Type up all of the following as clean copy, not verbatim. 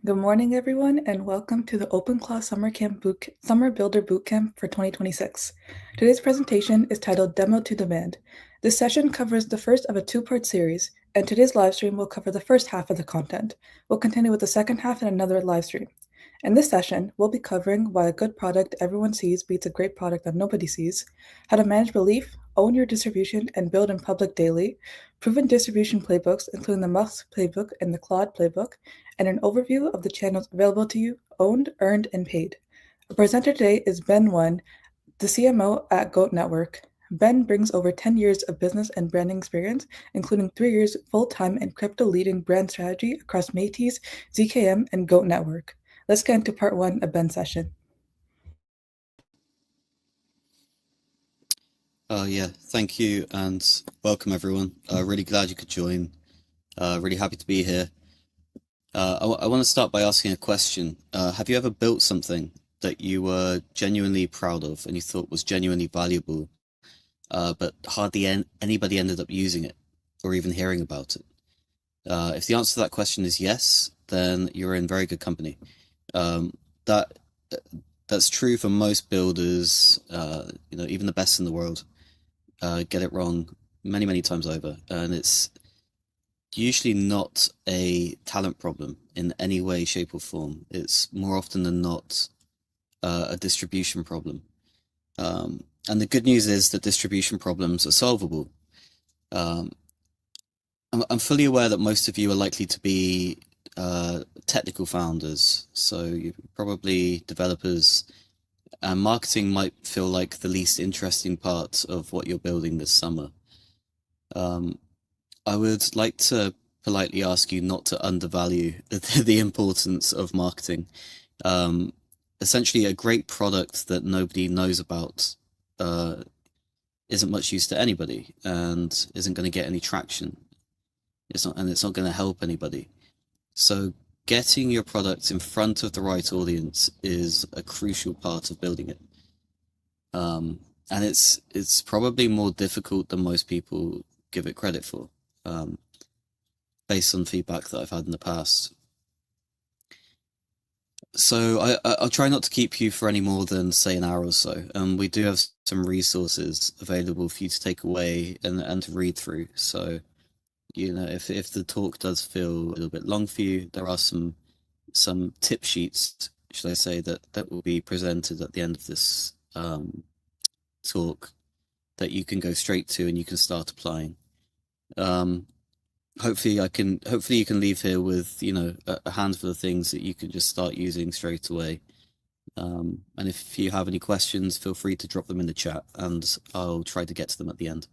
Good morning, everyone, and welcome to the Open Class Summer Builder Bootcamp for 2026. Today's presentation is titled Demo to Demand. This session covers the first of a two-part series, and today's live stream will cover the first half of the content. We'll continue with the second half in another live stream. In this session, we'll be covering why a good product everyone sees beats a great product that nobody sees, how to manage belief, own your distribution, and build in public daily, proven distribution playbooks, including the Musk playbook and the Claude playbook, and an overview of the channels available to you, owned, earned, and paid. Our presenter today is Ben Wynn, the CMO at GOAT Network. Ben brings over 10 years of business and branding experience, including 3 years full-time in crypto leading brand strategy across Métis, ZKM, and GOAT Network. Let's get into part one of Ben's session. Yeah, thank you and welcome everyone. Really glad you could join. Really happy to be here. I want to start by asking a question. Have you ever built something that you were genuinely proud of and you thought was genuinely valuable, but hardly anybody ended up using it or even hearing about it? If the answer to that question is yes, then you're in very good company. That that's true for most builders. Even the best in the world get it wrong many times over, and it's usually not a talent problem in any way, shape, or form. It's more often than not a distribution problem. And the good news is that distribution problems are solvable. Um, I'm fully aware that most of you are likely to be technical founders, so you're probably developers, and marketing might feel like the least interesting part of what you're building this summer. I would like to politely ask you not to undervalue the importance of marketing. Essentially, a great product that nobody knows about isn't much use to anybody and isn't going to get any traction. It's not going to help anybody. So getting your product in front of the right audience is a crucial part of building it. And it's probably more difficult than most people give it credit for, based on feedback that I've had in the past. So I'll try not to keep you for any more than, say, an hour or so. We do have some resources available for you to take away and to read through. So, if the talk does feel a little bit long for you, there are some tip sheets, should I say, that will be presented at the end of this talk that you can go straight to and you can start applying. Hopefully you can leave here with, a handful of things that you can just start using straight away. And if you have any questions, feel free to drop them in the chat and I'll try to get to them at the end.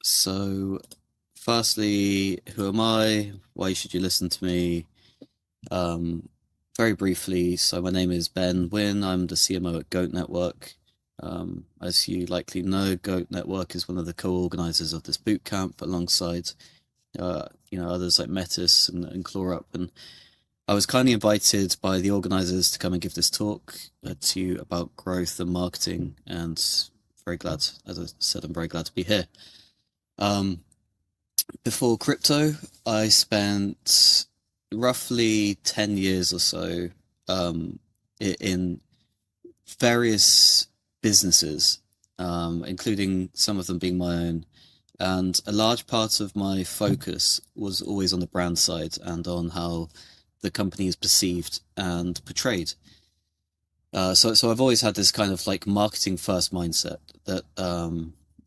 So firstly, who am I? Why should you listen to me? Very briefly, so my name is Ben Wynn. I'm the CMO at GOAT Network. As you likely know, GOAT Network is one of the co-organizers of this bootcamp alongside, others like Metis and ClawUp. And I was kindly invited by the organizers to come and give this talk to you about growth and marketing, and very glad, as I said, I'm very glad to be here. Before crypto, I spent roughly 10 years or so in various businesses, including some of them being my own. And a large part of my focus was always on the brand side and on how the company is perceived and portrayed. So I've always had this kind of like marketing first mindset that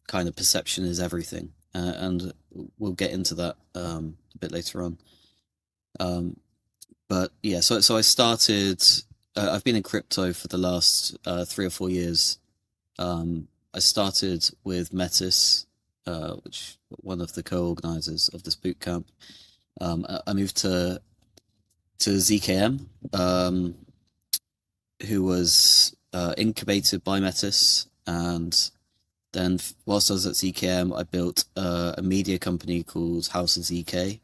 kind of perception is everything. And we'll get into that a bit later on. But yeah, so I started. I've been in crypto for the last 3 or 4 years. I started with Metis, which one of the co-organizers of this bootcamp. I moved to ZKM, who was incubated by Metis, and then whilst I was at ZKM, I built a media company called House of ZK.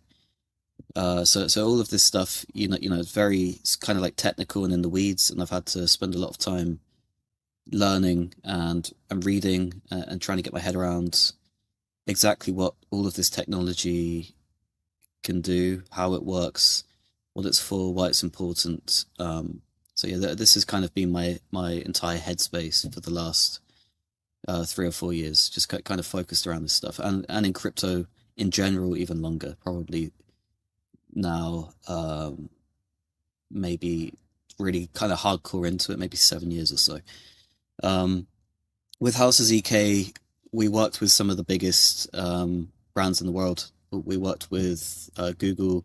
So all of this stuff, it's kind of like technical and in the weeds, and I've had to spend a lot of time learning and reading and trying to get my head around exactly what all of this technology can do, how it works, what it's for, why it's important. So yeah, this has kind of been my entire headspace for the last 3 or 4 years, just kind of focused around this stuff, and in crypto in general, even longer, probably now, maybe really kind of hardcore into it, maybe 7 years or so. Um, with House of ZK, we worked with some of the biggest brands in the world. We worked with Google,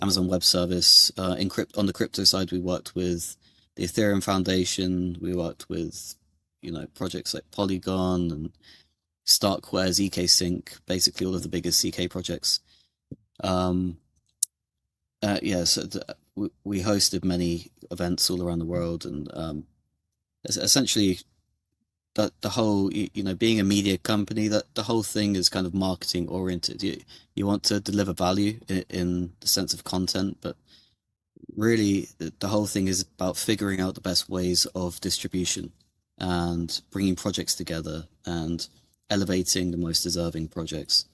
Amazon Web Service. On the crypto side, we worked with the Ethereum Foundation. We worked with, projects like Polygon and Starkware, ZK Sync, basically all of the biggest ZK projects. Um, yeah, so we hosted many events all around the world, and essentially the whole, being a media company, that the whole thing is kind of marketing oriented. You want to deliver value in the sense of content, but really the whole thing is about figuring out the best ways of distribution and bringing projects together and elevating the most deserving projects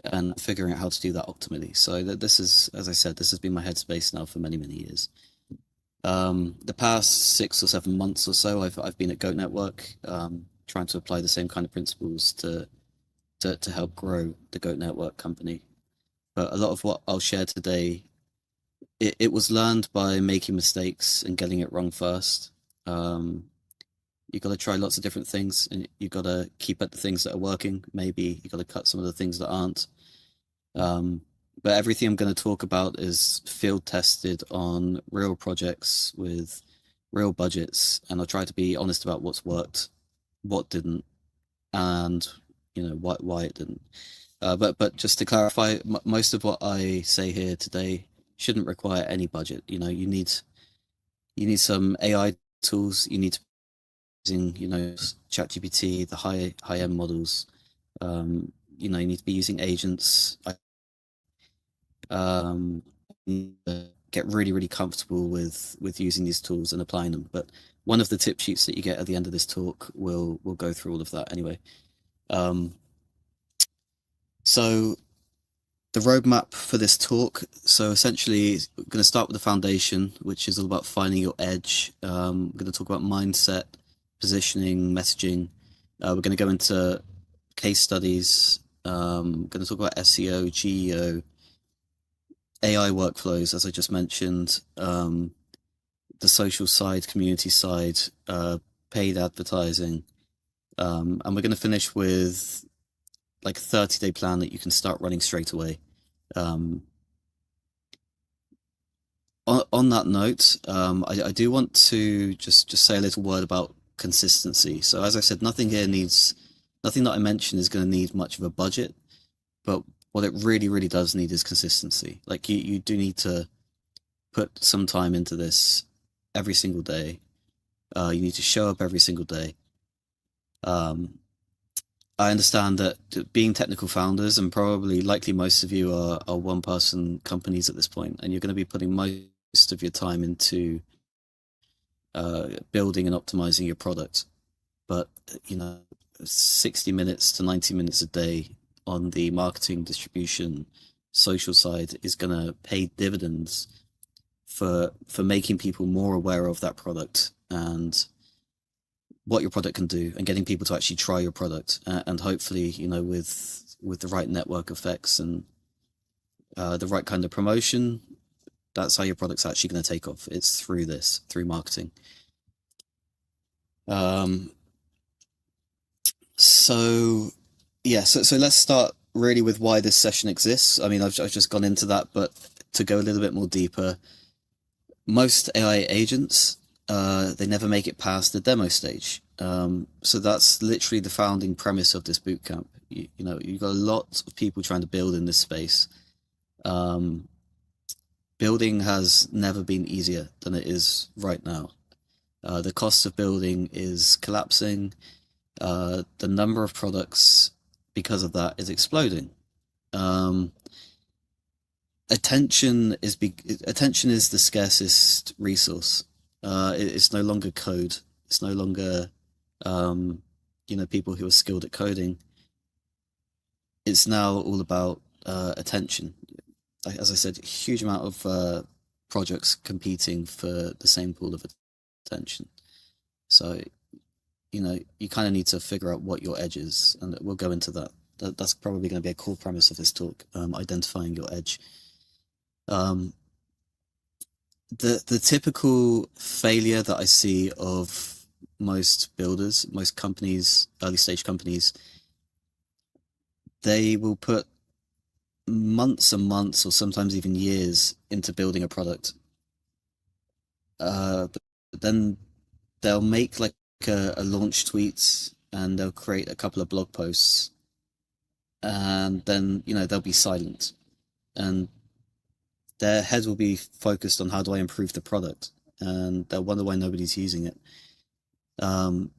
and figuring out how to do that optimally. So this is, as I said, this has been my headspace now for many, many years. The past 6 or 7 months or so, I've been at GOAT Network, trying to apply the same kind of principles to help grow the GOAT Network company. But a lot of what I'll share today, it was learned by making mistakes and getting it wrong first. You got to try lots of different things, and you got to keep at the things that are working. Maybe you got to cut some of the things that aren't. But everything I'm going to talk about is field tested on real projects with real budgets, and I'll try to be honest about what's worked, what didn't, and why it didn't. But just to clarify, most of what I say here today shouldn't require any budget. You need some AI tools. You need to be using ChatGPT, the high end models. You need to be using agents. Get really, really comfortable with using these tools and applying them. But one of the tip sheets that you get at the end of this talk will go through all of that anyway. So the roadmap for this talk. So essentially, we're going to start with the foundation, which is all about finding your edge. We're going to talk about mindset, positioning, messaging. We're going to go into case studies. Going to talk about SEO, GEO, AI workflows, as I just mentioned, the social side, community side, paid advertising, and we're going to finish with like a 30-day plan that you can start running straight away. On that note, I do want to just say a little word about consistency. So as I said, nothing that I mention is going to need much of a budget, but what it really, really does need is consistency. Like you do need to put some time into this every single day. You need to show up every single day. I understand that being technical founders, and probably likely most of you are one-person companies at this point, and you're going to be putting most of your time into building and optimizing your product. But 60 minutes to 90 minutes a day on the marketing, distribution, social side is going to pay dividends for making people more aware of that product and what your product can do, and getting people to actually try your product, and hopefully with the right network effects and the right kind of promotion, that's how your product's actually going to take off. It's through marketing. So let's start really with why this session exists. I mean, I've just gone into that, but to go a little bit more deeper, most AI agents, they never make it past the demo stage. So that's literally the founding premise of this bootcamp. You've got a lot of people trying to build in this space. Building has never been easier than it is right now. The cost of building is collapsing. The number of products because of that is exploding. Attention is the scarcest resource. It's no longer code. It's no longer people who are skilled at coding. It's now all about attention. As I said, a huge amount of projects competing for the same pool of attention. So, you kind of need to figure out what your edge is, and we'll go into that. That's probably going to be a core premise of this talk, identifying your edge. The typical failure that I see of most builders, most companies, early stage companies, they will put months and months, or sometimes even years, into building a product. But then they'll make like a launch tweet, and they'll create a couple of blog posts, and then they'll be silent, and their head will be focused on how do I improve the product, and they'll wonder why nobody's using it. The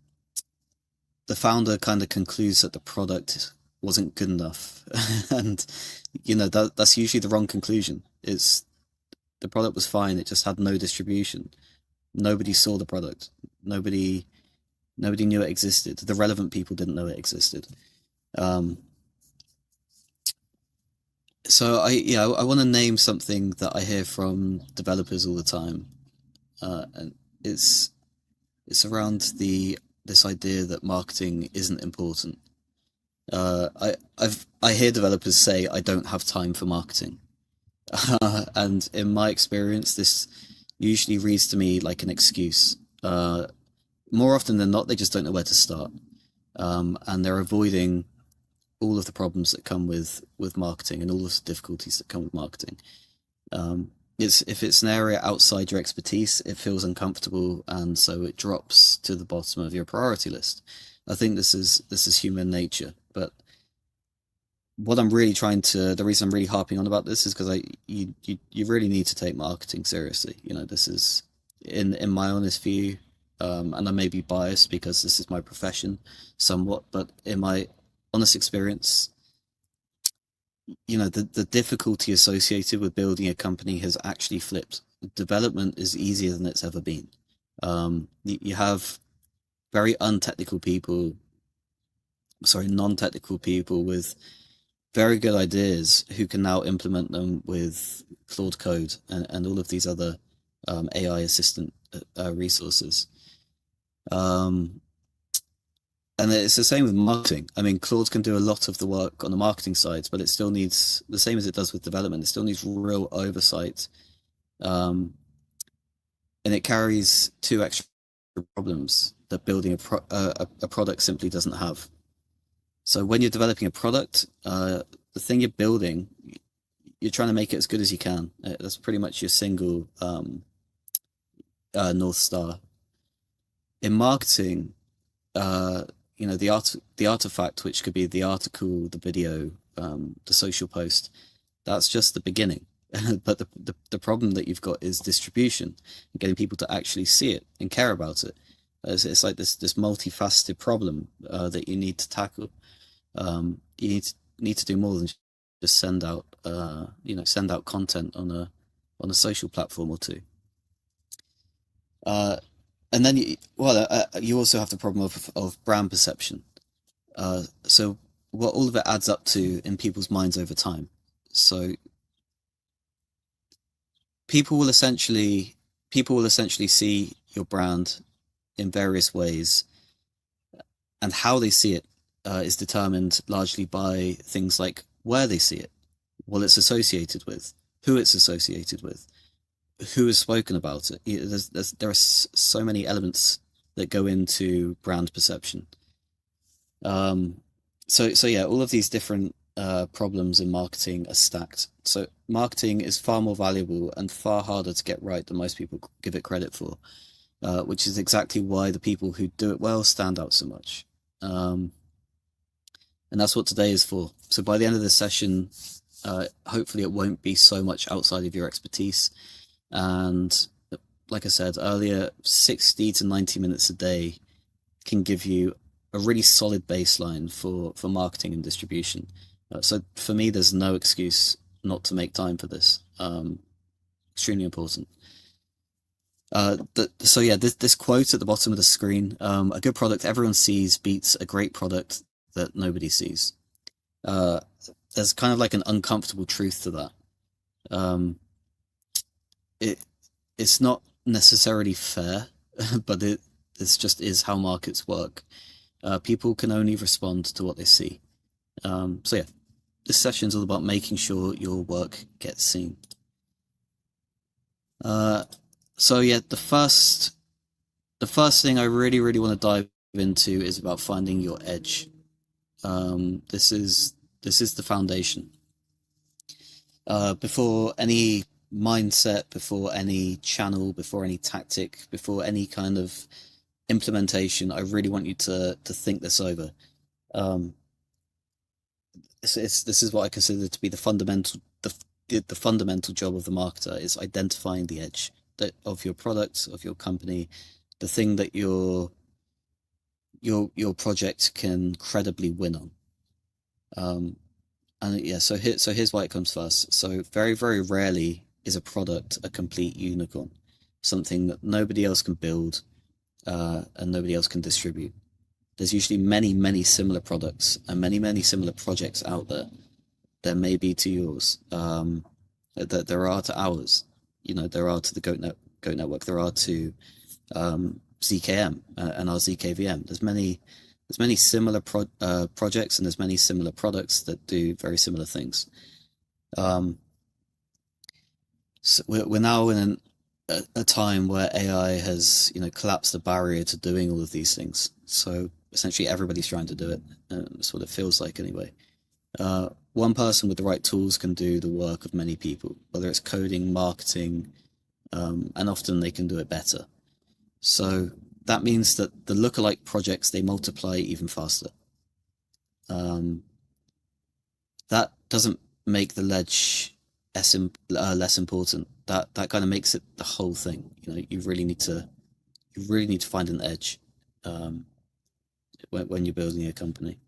founder kind of concludes that the product wasn't good enough, and that's usually the wrong conclusion. It's the product was fine, it just had no distribution. Nobody saw the product. Nobody knew it existed. The relevant people didn't know it existed. So I want to name something that I hear from developers all the time, and it's around this idea that marketing isn't important. I hear developers say I don't have time for marketing, and in my experience, this usually reads to me like an excuse. More often than not, they just don't know where to start, and they're avoiding all of the problems that come with marketing and all of the difficulties that come with marketing. If it's an area outside your expertise, it feels uncomfortable, and so it drops to the bottom of your priority list. I think this is human nature, but what I'm really the reason I'm really harping on about this is because you really need to take marketing seriously. This is in my honest view, and I may be biased because this is my profession somewhat, but in my honest experience, the difficulty associated with building a company has actually flipped. Development is easier than it's ever been. You have very non-technical people with very good ideas who can now implement them with Claude Code and all of these other AI assistant resources. And it's the same with marketing. I mean, Claude can do a lot of the work on the marketing side, but it still needs, the same as it does with development, it still needs real oversight. And it carries two extra problems that building a product simply doesn't have. So when you're developing a product, the thing you're building, you're trying to make it as good as you can. That's pretty much your single North Star. In marketing, the artifact, which could be the article, the video, the social post, that's just the beginning. But the problem that you've got is distribution, and getting people to actually see it and care about it. It's like this multifaceted problem that you need to tackle. You need to do more than just send out content on a social platform or two. And then you also have the problem of brand perception. So what all of it adds up to in people's minds over time. So people will essentially see your brand in various ways, and how they see it is determined largely by things like where they see it, what it's associated with, who it's associated with, who has spoken about it. There are so many elements that go into brand perception. So yeah, all of these different problems in marketing are stacked. So marketing is far more valuable and far harder to get right than most people give it credit for, which is exactly why the people who do it well stand out so much. And that's what today is for. So by the end of this session, hopefully it won't be so much outside of your expertise. And like I said earlier, 60 to 90 minutes a day can give you a really solid baseline for marketing and distribution. So for me, there's no excuse not to make time for this. Extremely important. So yeah, this quote at the bottom of the screen, a good product everyone sees beats a great product that nobody sees. there's kind of like an uncomfortable truth to that. Um, it it's not necessarily fair, but this just is how markets work. People can only respond to what they see. So yeah, this session is all about making sure your work gets seen. Uh, so yeah, the first thing I really want to dive into is about finding your edge. This is the foundation. Before any mindset, before any channel, before any tactic, before any kind of implementation, I really want you to think this over. Um, this is what I consider to be the fundamental job of the marketer is identifying the edge of your product, of your company, the thing that your project can credibly win on. Um, and yeah, so here's why it comes first. So very rarely is a product a complete unicorn, something that nobody else can build, and nobody else can distribute. There's usually many similar products and many similar projects out there. There may be to yours, that there are to ours. There are to the Goat Network. There are to ZKM and our ZKVM. There's many similar projects, and there's many similar products that do very similar things. Um, so we're now in a time where AI has collapsed the barrier to doing all of these things. So essentially, everybody's trying to do it. That's what it feels like, anyway. One person with the right tools can do the work of many people, whether it's coding, marketing, and often they can do it better. So that means that the lookalike projects, they multiply even faster. Um, that doesn't make the ledge less important. That kind of makes it the whole thing. You really need to find an edge, um, when you're building a company.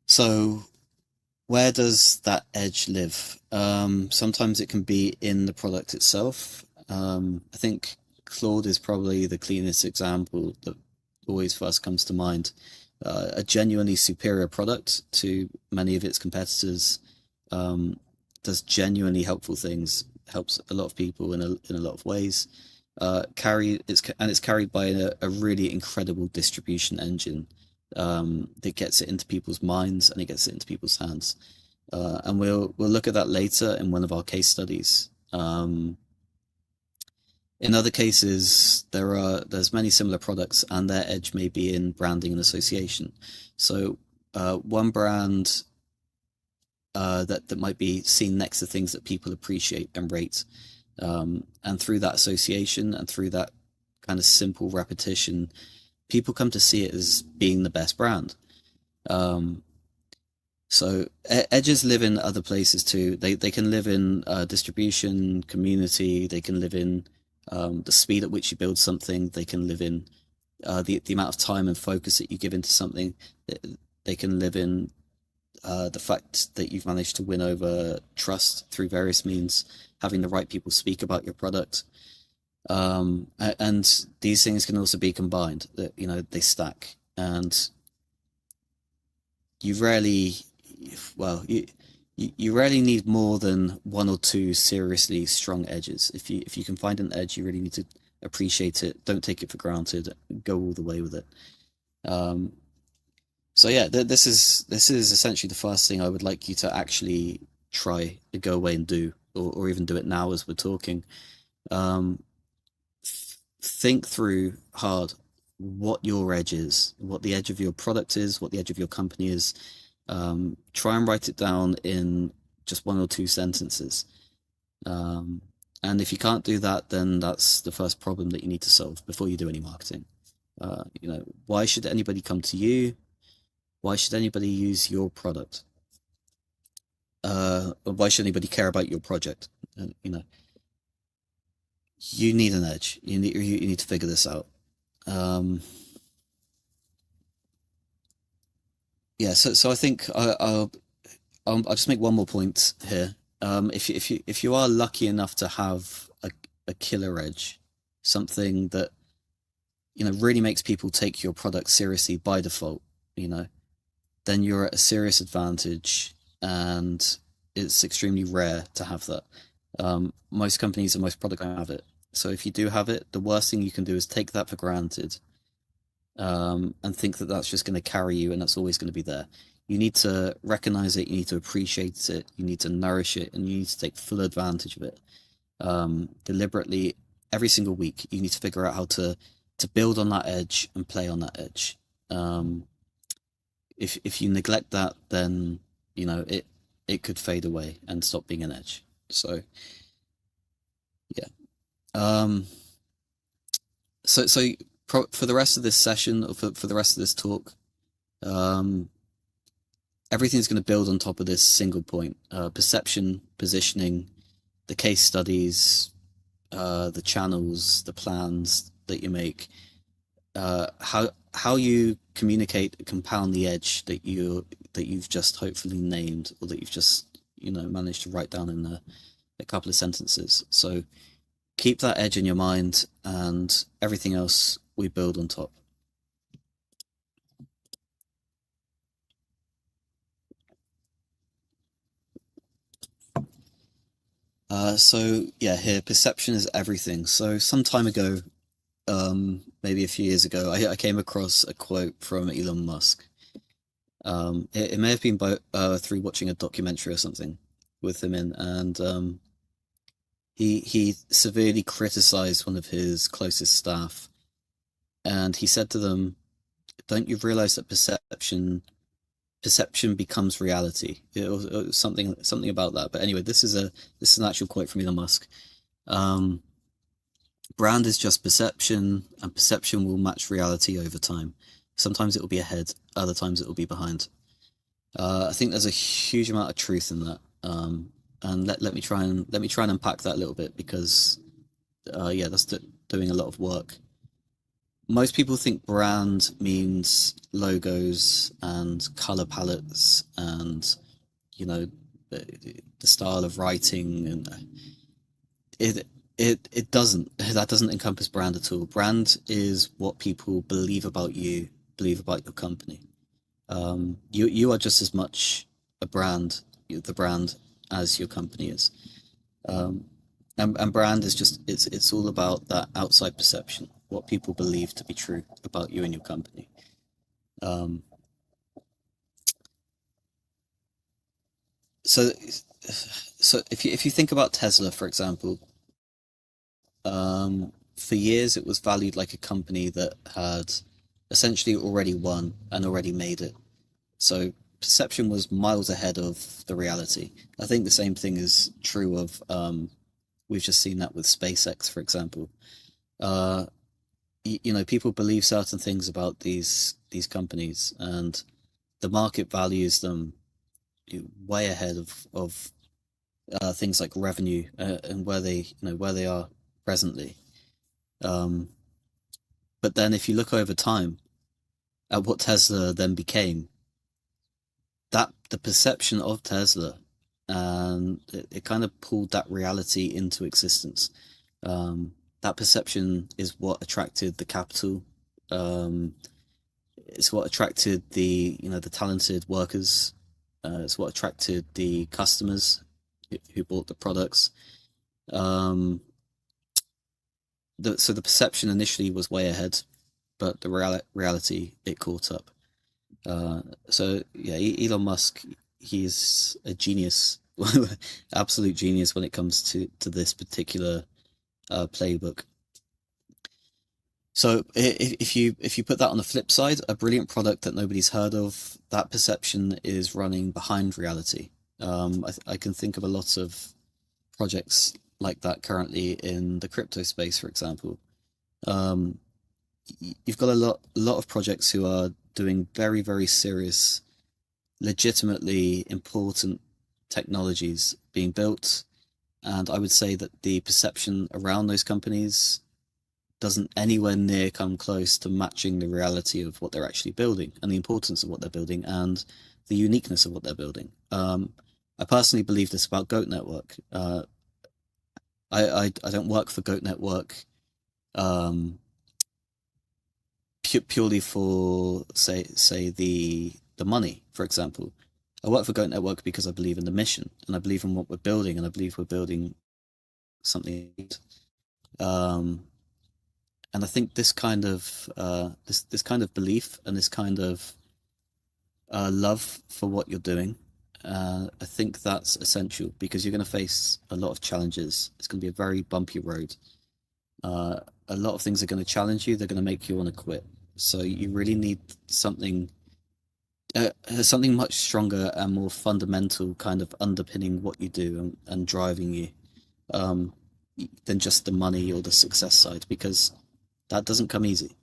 So where does that edge live? Sometimes it can be in the product itself. I think Claude is probably the cleanest example that always first comes to mind. A genuinely superior product to many of its competitors, does genuinely helpful things, helps a lot of people in a lot of ways. It's carried by a really incredible distribution engine, that gets it into people's minds and it gets it into people's hands. And we'll look at that later in one of our case studies. In other cases, there's many similar products, and their edge may be in branding and association. So one brand that might be seen next to things that people appreciate and rate, and through that association and through that kind of simple repetition, people come to see it as being the best brand. Um, so edges live in other places too. They can live in distribution, community. They can live in the speed at which you build something. They can live in the amount of time and focus that you give into something. They can live in the fact that you've managed to win over trust through various means, having the right people speak about your product. And these things can also be combined. That they stack, and you rarely, well, you rarely need more than one or two seriously strong edges. If you can find an edge, you really need to appreciate it. Don't take it for granted. Go all the way with it. Um, so yeah, this is essentially the first thing I would like you to actually try to go away and do, or even do it now as we're talking. Um, think through hard what your edge is, what the edge of your product is, what the edge of your company is. Try and write it down in just one or two sentences. Um, and if you can't do that, then that's the first problem that you need to solve before you do any marketing. Why should anybody come to you? Why should anybody use your product? Why should anybody care about your project? You need an edge. You need to figure this out. Um, yeah. So I think I'll just make one more point here. If you are lucky enough to have a killer edge, something that really makes people take your product seriously by default, you know, then you're at a serious advantage, and it's extremely rare to have that. Most companies and most products don't have it. So if you do have it, the worst thing you can do is take that for granted, and think that that's just going to carry you and that's always going to be there. You need to recognize it, you need to appreciate it, you need to nourish it, and you need to take full advantage of it. Deliberately, every single week, you need to figure out how to build on that edge and play on that edge. If you neglect that, then it could fade away and stop being an edge. So yeah. Um, so for the rest of this session, or for the rest of this talk, um, everything's going to build on top of this single point: perception, positioning, the case studies, the channels, the plans that you make, how you communicate, compound the edge that you've just hopefully named, or that you've just managed to write down in a couple of sentences. So keep that edge in your mind, and everything else we build on top. So yeah, here, perception is everything. So some time ago, maybe a few years ago, I came across a quote from Elon Musk. It may have been through watching a documentary or something with him in, and he severely criticized one of his closest staff, and he said to them, "Don't you realize that perception becomes reality?" Or something about that. But anyway, this is an actual quote from Elon Musk. Brand is just perception, and perception will match reality over time. Sometimes it will be ahead, other times it will be behind. I think there's a huge amount of truth in that. And let me try and unpack that a little bit, because yeah, that's doing a lot of work. Most people think brand means logos and color palettes and the style of writing, and it doesn't. That doesn't encompass brand at all. Brand is what people believe about you, believe about your company. You are just as much a brand, the brand, as your company is. And brand is just, it's all about that outside perception, what people believe to be true about you and your company. So if you think about Tesla, for example, for years it was valued like a company that had essentially already won and already made it. So perception was miles ahead of the reality. I think the same thing is true of, we've just seen that with SpaceX, for example. People believe certain things about these companies, and the market values them way ahead of things like revenue, and where they are presently. But then if you look over time at what Tesla then became, that the perception of Tesla, and it kind of pulled that reality into existence. That perception is what attracted the capital. It's what attracted the talented workers. It's what attracted the customers who bought the products. So the perception initially was way ahead, but the reality, it caught up. So yeah, Elon Musk, he's a genius, absolute genius when it comes to this particular playbook. So if you put that on the flip side, a brilliant product that nobody's heard of, that perception is running behind reality. I can think of a lot of projects like that currently in the crypto space, for example. You've got a lot of projects who are doing very, very serious, legitimately important technologies being built, and I would say that the perception around those companies doesn't anywhere near come close to matching the reality of what they're actually building, and the importance of what they're building, and the uniqueness of what they're building. I personally believe this about GOAT Network. I don't work for GOAT Network purely for say the money, for example. I work for GOAT Network because I believe in the mission and I believe in what we're building, and I believe we're building something. Um, and I think this kind of this kind of belief and this kind of love for what you're doing, I think that's essential because you're going to face a lot of challenges. It's going to be a very bumpy road. A lot of things are going to challenge you. They're going to make you want to quit. So you really need something, something much stronger and more fundamental, kind of underpinning what you do and driving you, um, than just the money or the success side, because that doesn't come easy.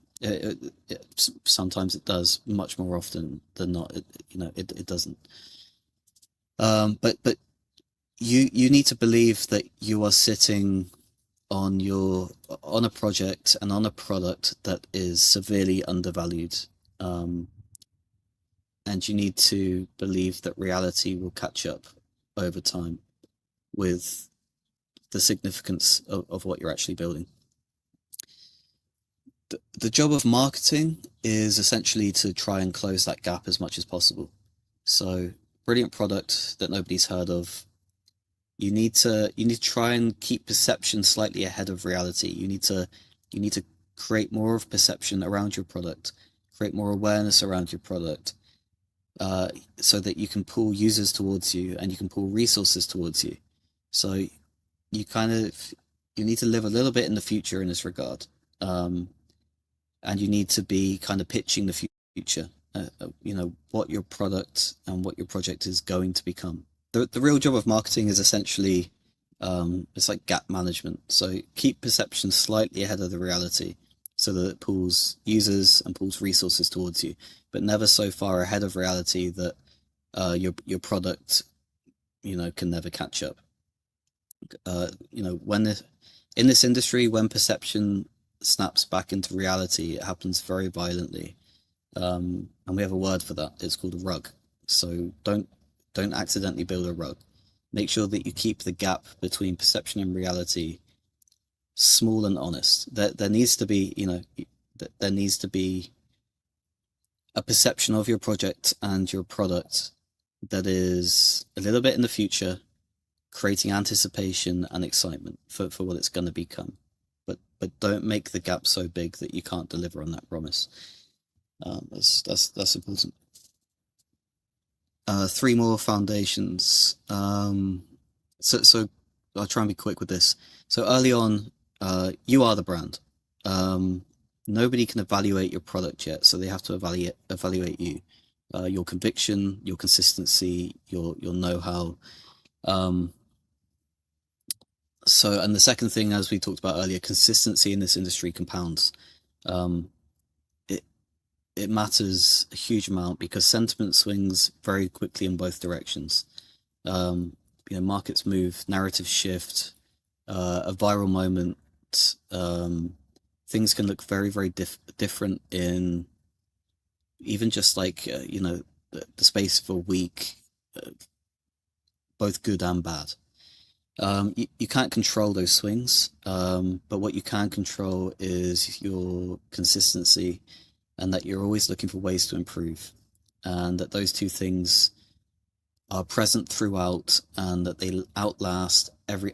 Sometimes it does, much more often than not. It doesn't. But you need to believe that you are sitting on a project and on a product that is severely undervalued. Um, and you need to believe that reality will catch up over time with the significance of what you're actually building. The job of marketing is essentially to try and close that gap as much as possible. So, brilliant product that nobody's heard of. You need to try and keep perception slightly ahead of reality. You need to create more of perception around your product, create more awareness around your product, so that you can pull users towards you and you can pull resources towards you. So you kind of you need to live a little bit in the future in this regard, and you need to be kind of pitching the future. What your product and what your project is going to become. The real job of marketing is essentially, it's like gap management. So keep perception slightly ahead of the reality so that it pulls users and pulls resources towards you, but never so far ahead of reality that your product, can never catch up. In this industry, when perception snaps back into reality, it happens very violently. And we have a word for that. It's called a rug. So don't accidentally build a rug. Make sure that you keep the gap between perception and reality small and honest. There needs to be, there needs to be a perception of your project and your product that is a little bit in the future, creating anticipation and excitement for what it's going to become. But don't make the gap so big that you can't deliver on that promise. That's important. Three more foundations. So I'll try and be quick with this. So early on, you are the brand. Nobody can evaluate your product yet, so they have to evaluate you, your conviction, your consistency, your know-how. And the second thing, as we talked about earlier, consistency in this industry compounds. It matters a huge amount because sentiment swings very quickly in both directions. Markets move, narratives shift, a viral moment. Things can look very, very different in even just like the space of a week, both good and bad. You can't control those swings, but what you can control is your consistency, and that you're always looking for ways to improve, and that those two things are present throughout, and that they outlast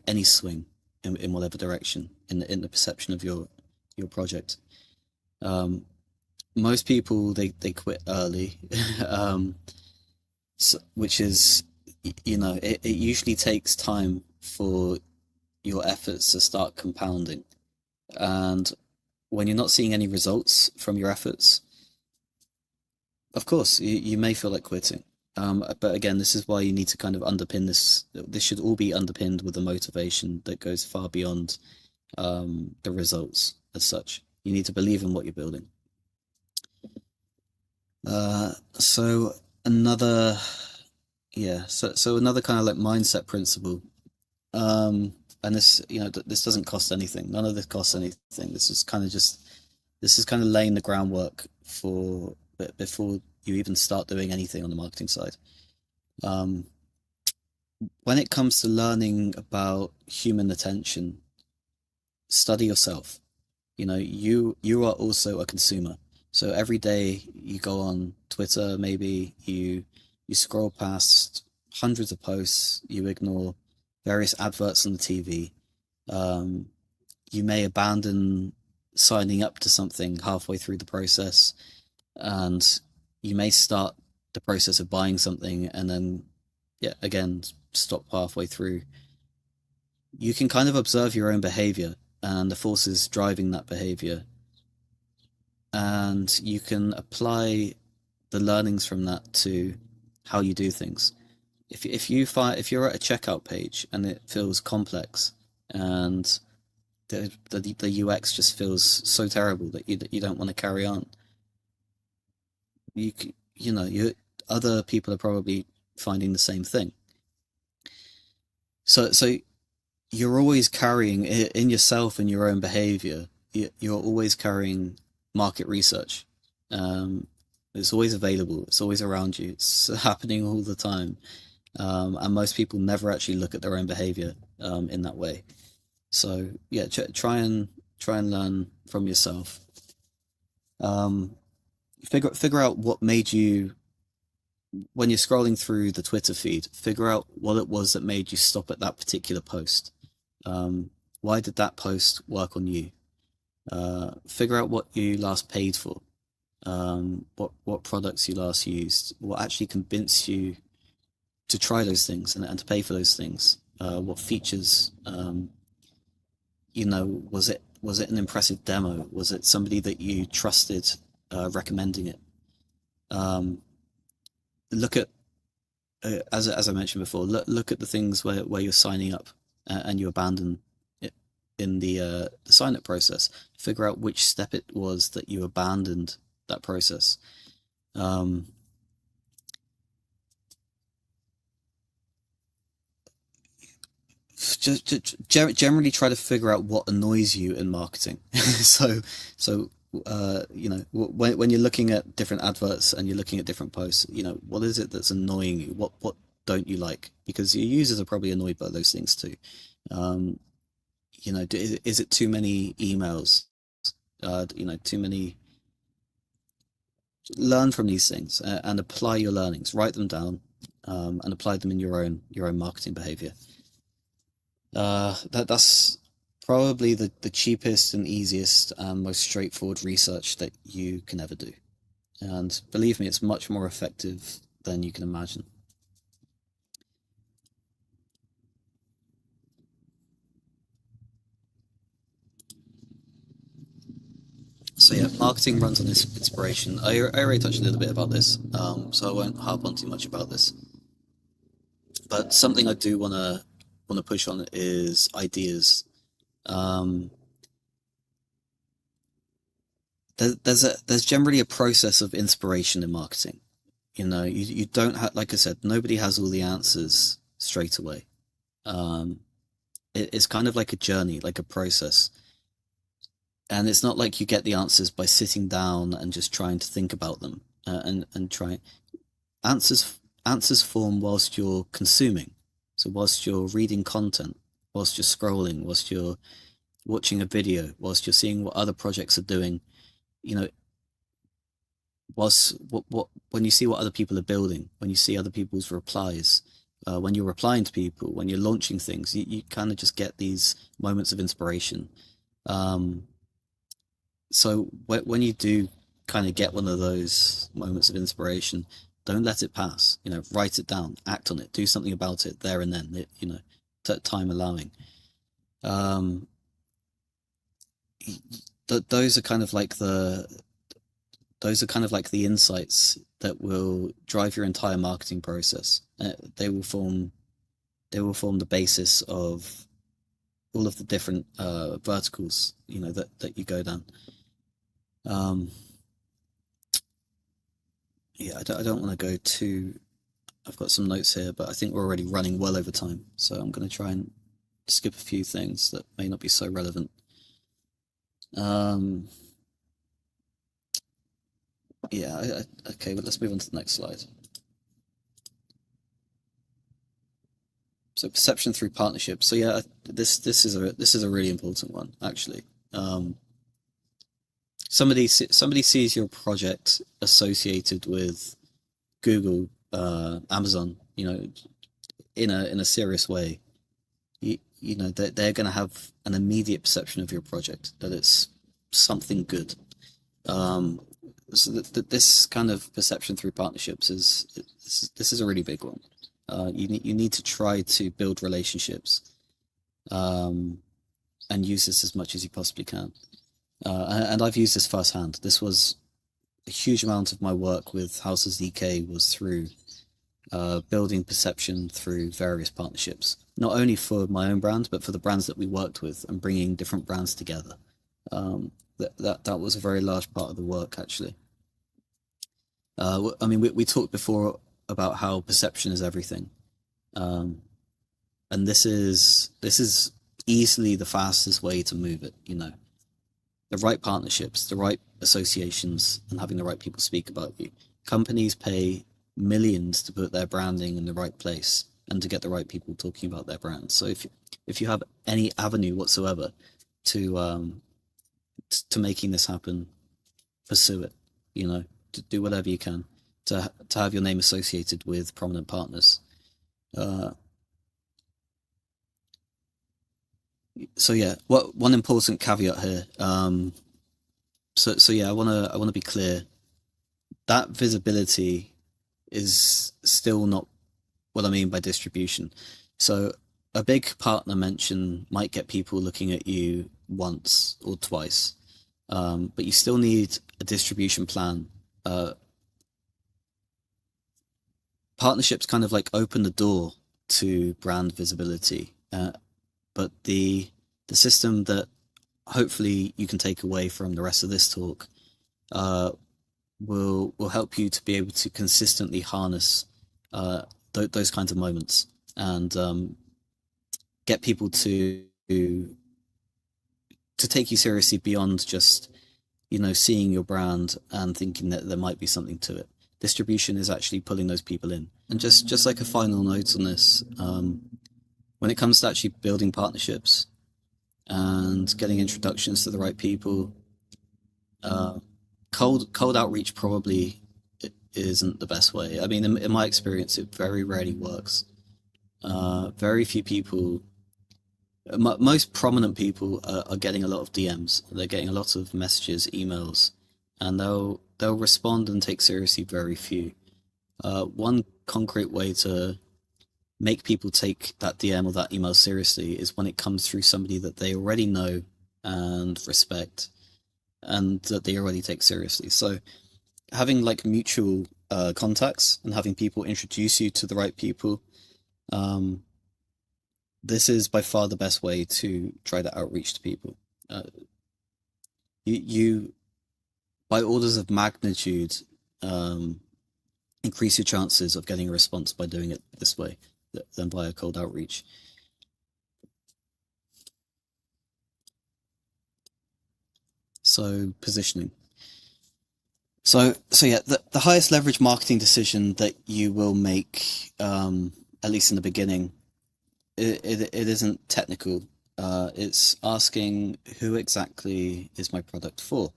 any swing in whatever direction in the perception of your project. Most people they quit early, which is it usually takes time for your efforts to start compounding, and when you're not seeing any results from your efforts, of course, you may feel like quitting. But again, this is why you need to kind of underpin this. This should all be underpinned with a motivation that goes far beyond the results as such. You need to believe in what you're building. So another, so another kind of like mindset principle. And this, this doesn't cost anything. None of this costs anything. This is kind of laying the groundwork for before you even start doing anything on the marketing side. When it comes to learning about human attention, study yourself. You are also a consumer. So every day you go on Twitter, maybe you You scroll past hundreds of posts, you ignore various adverts on the TV. You may abandon signing up to something halfway through the process, and you may start the process of buying something and then, yeah, again, stop halfway through. You can kind of observe your own behavior and the forces driving that behavior, and you can apply the learnings from that to how you do things. If you're at a checkout page and it feels complex, and the UX just feels so terrible that you don't want to carry on, you know, you other people are probably finding the same thing. So you're always carrying in yourself and your own behavior. You're always carrying market research. Um, it's always available. It's always around you. It's happening all the time. And most people never actually look at their own behavior in that way. So yeah, try and learn from yourself. Um, figure out what made you, when you're scrolling through the Twitter feed, figure out what it was that made you stop at that particular post. Why did that post work on you? Figure out what you last paid for. What products you last used. What actually convinced you to try those things and to pay for those things. What features? Was it an impressive demo? Was it somebody that you trusted recommending it? Look at as I mentioned before, look at the things where you're signing up and you abandon it in the sign up process. Figure out which step it was that you abandoned that process. Just generally try to figure out what annoys you in marketing. So when you're looking at different adverts and you're looking at different posts, what is it that's annoying you? What don't you like? Because your users are probably annoyed by those things too. Um, is it too many emails? Too many. Learn from these things and apply your learnings. Write them down and apply them in your own marketing behavior. That's probably the cheapest and easiest and most straightforward research that you can ever do. And believe me, it's much more effective than you can imagine. So yeah, marketing runs on this inspiration. I already touched a little bit about this, so I won't harp on too much about this. But something I do wanna push on is ideas. Um, there's generally a process of inspiration in marketing. You don't have, like I said, nobody has all the answers straight away. Um, it's kind of like a journey, like a process. And it's not like you get the answers by sitting down and just trying to think about them and try answers form whilst you're consuming. So whilst you're reading content, whilst you're scrolling, whilst you're watching a video, whilst you're seeing what other projects are doing, you know, whilst when you see what other people are building, when you see other people's replies, when you're replying to people, when you're launching things, you kind of just get these moments of inspiration. Um, so when you do kind of get one of those moments of inspiration, don't let it pass. Write it down, act on it, do something about it there and then. Time allowing. Um, those are kind of like the insights that will drive your entire marketing process. They will form the basis of all of the different verticals that you go down. Yeah, I don't want to go too. I've got some notes here, but I think we're already running well over time, so I'm going to try and skip a few things that may not be so relevant. Yeah, okay, but let's move on to the next slide. So perception through partnership. So yeah, this is a really important one actually. Somebody sees your project associated with Google Amazon, in a serious way, they're going to have an immediate perception of your project that it's something good. Um, so this kind of perception through partnerships this is a really big one. You need to try to build relationships, um, and use this as much as you possibly can. And I've used this firsthand. This was a huge amount of my work with Houses EK was through building perception through various partnerships, not only for my own brand, but for the brands that we worked with and bringing different brands together. That was a very large part of the work, actually. I mean, we talked before about how perception is everything, and this is easily the fastest way to move it. The right partnerships, the right associations, and having the right people speak about you. Companies pay millions to put their branding in the right place and to get the right people talking about their brands. So if you have any avenue whatsoever to making this happen, pursue it. To do whatever you can to have your name associated with prominent partners. So yeah, one important caveat here. So yeah, I wanna be clear. That visibility is still not what I mean by distribution. So a big partner mention might get people looking at you once or twice, but you still need a distribution plan. Partnerships kind of like open the door to brand visibility, but the system that hopefully you can take away from the rest of this talk will help you to be able to consistently harness those kinds of moments and get people to take you seriously beyond just seeing your brand and thinking that there might be something to it. Distribution is actually pulling those people in. And just like a final note on this, when it comes to actually building partnerships and getting introductions to the right people, cold outreach probably isn't the best way. I mean, in my experience, it very rarely works. Very few people, most prominent people are getting a lot of DMs. They're getting a lot of messages, emails, and they'll respond and take seriously very few. One concrete way to make people take that DM or that email seriously is when it comes through somebody that they already know and respect and that they already take seriously. So having like mutual contacts and having people introduce you to the right people, this is by far the best way to try to outreach to people. You by orders of magnitude, increase your chances of getting a response by doing it this way than via cold outreach. So positioning. So yeah, the highest leverage marketing decision that you will make, at least in the beginning, it isn't technical. It's asking, who exactly is my product for?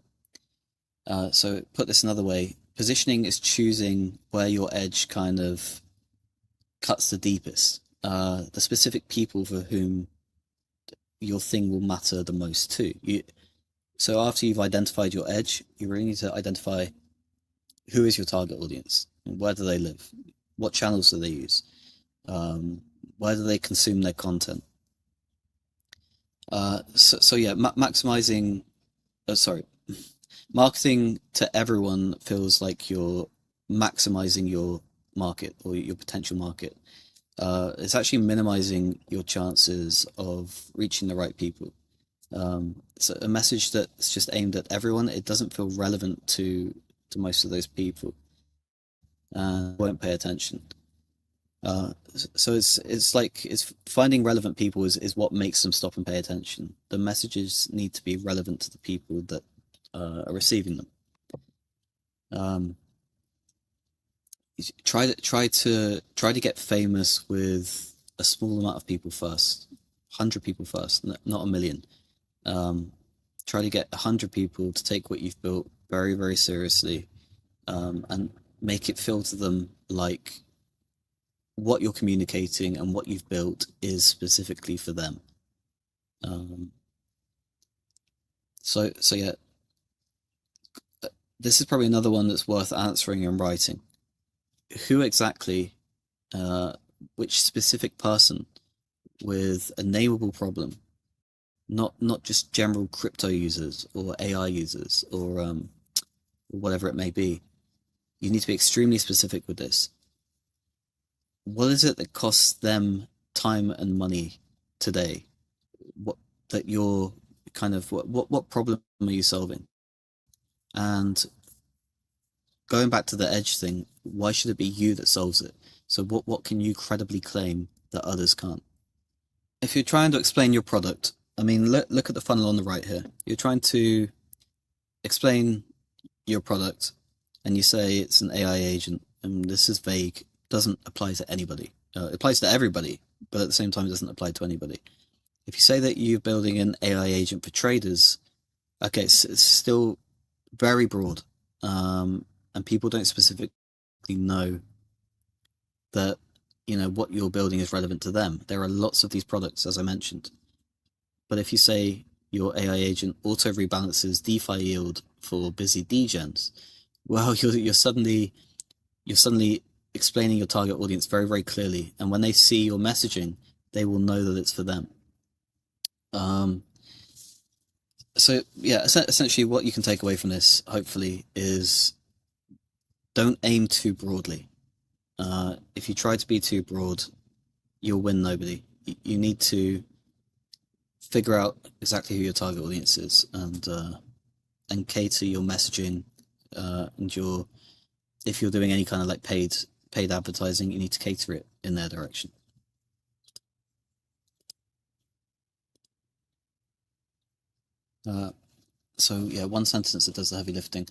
So put this another way, positioning is choosing where your edge kind of cuts the deepest, the specific people for whom your thing will matter the most to. So after you've identified your edge, you really need to identify who is your target audience, where do they live, what channels do they use, where do they consume their content. So yeah, maximizing, marketing to everyone feels like you're maximizing your market or your potential market. It's actually minimizing your chances of reaching the right people. So a message that's just aimed at everyone, it doesn't feel relevant to most of those people and won't pay attention. So it's finding relevant people is what makes them stop and pay attention. The messages need to be relevant to the people that are receiving them. Try to get famous with a small amount of people first, 100 people first, not a million. Try to get 100 people to take what you've built very, very seriously, and make it feel to them like what you're communicating and what you've built is specifically for them. Um, so yeah, this is probably another one that's worth answering in writing. Who exactly, uh, which specific person with a nameable problem, not just general crypto users or AI users or whatever it may be. You need to be extremely specific with this. What is it that costs them time and money today? What that you're kind of what problem are you solving? And going back to the edge thing, why should it be you that solves it? So what can you credibly claim that others can't? If you're trying to explain your product, I mean, look at the funnel on the right here. You're trying to explain your product and you say it's an AI agent, and this is vague, doesn't apply to anybody. It applies to everybody, but at the same time, it doesn't apply to anybody. If you say that you're building an AI agent for traders, okay, it's still very broad, and people don't specifically know that what you're building is relevant to them. There are lots of these products, as I mentioned, but if you say your AI agent auto rebalances DeFi yield for busy degens, well, you're suddenly explaining your target audience very, very clearly, and when they see your messaging, they will know that it's for them. So yeah, essentially, what you can take away from this, hopefully, is don't aim too broadly. If you try to be too broad, you'll win nobody. You need to figure out exactly who your target audience is and cater your messaging and your if you're doing any kind of like paid advertising, you need to cater it in their direction. So yeah, one sentence that does the heavy lifting.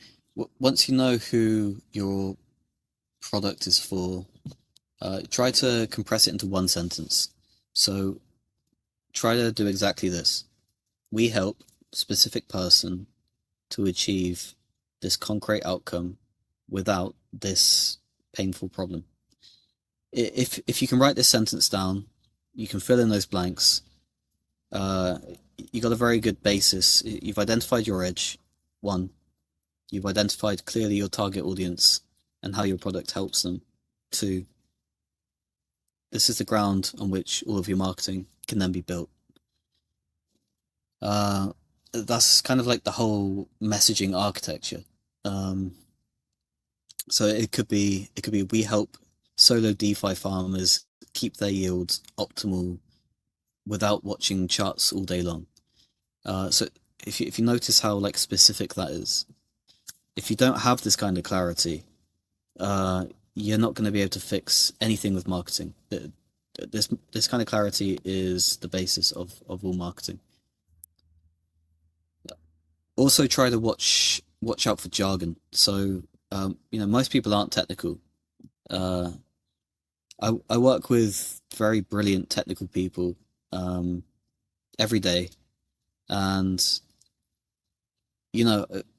Once you know who your product is for, try to compress it into one sentence. So try to do exactly this. We help specific person to achieve this concrete outcome without this painful problem. If you can write this sentence down, you can fill in those blanks. You got a very good basis. You've identified your edge, one. You've identified clearly your target audience and how your product helps them, two. This is the ground on which all of your marketing can then be built. That's kind of like the whole messaging architecture. So it could be we help solo DeFi farmers keep their yields optimal without watching charts all day long. So if you notice how like specific that is, if you don't have this kind of clarity, you're not going to be able to fix anything with marketing. This kind of clarity is the basis of all marketing. Also, try to watch out for jargon. So most people aren't technical. Uh, I work with very brilliant technical people every day, and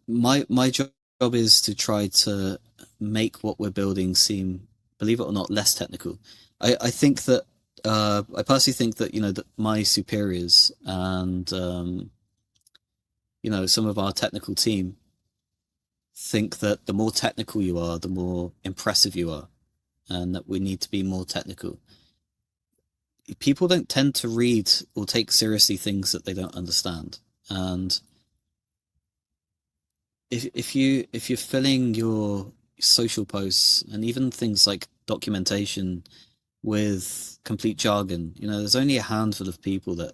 my job is to try to make what we're building seem, believe it or not, less technical. I think that I personally think that that my superiors and some of our technical team think that the more technical you are, the more impressive you are, and that we need to be more technical. People don't tend to read or take seriously things that they don't understand, and if you're filling your social posts and even things like documentation with complete jargon, there's only a handful of people that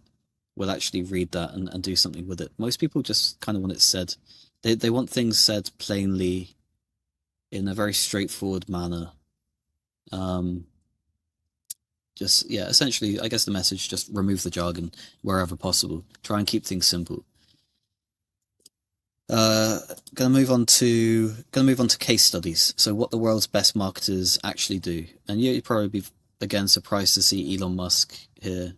will actually read that and do something with it. Most people just kind of want it said. They want things said plainly in a very straightforward manner. Just yeah, essentially, I guess the message, just remove the jargon wherever possible. Try and keep things simple. Uh, gonna move on to case studies. So what the world's best marketers actually do, and you'd probably be again surprised to see Elon Musk here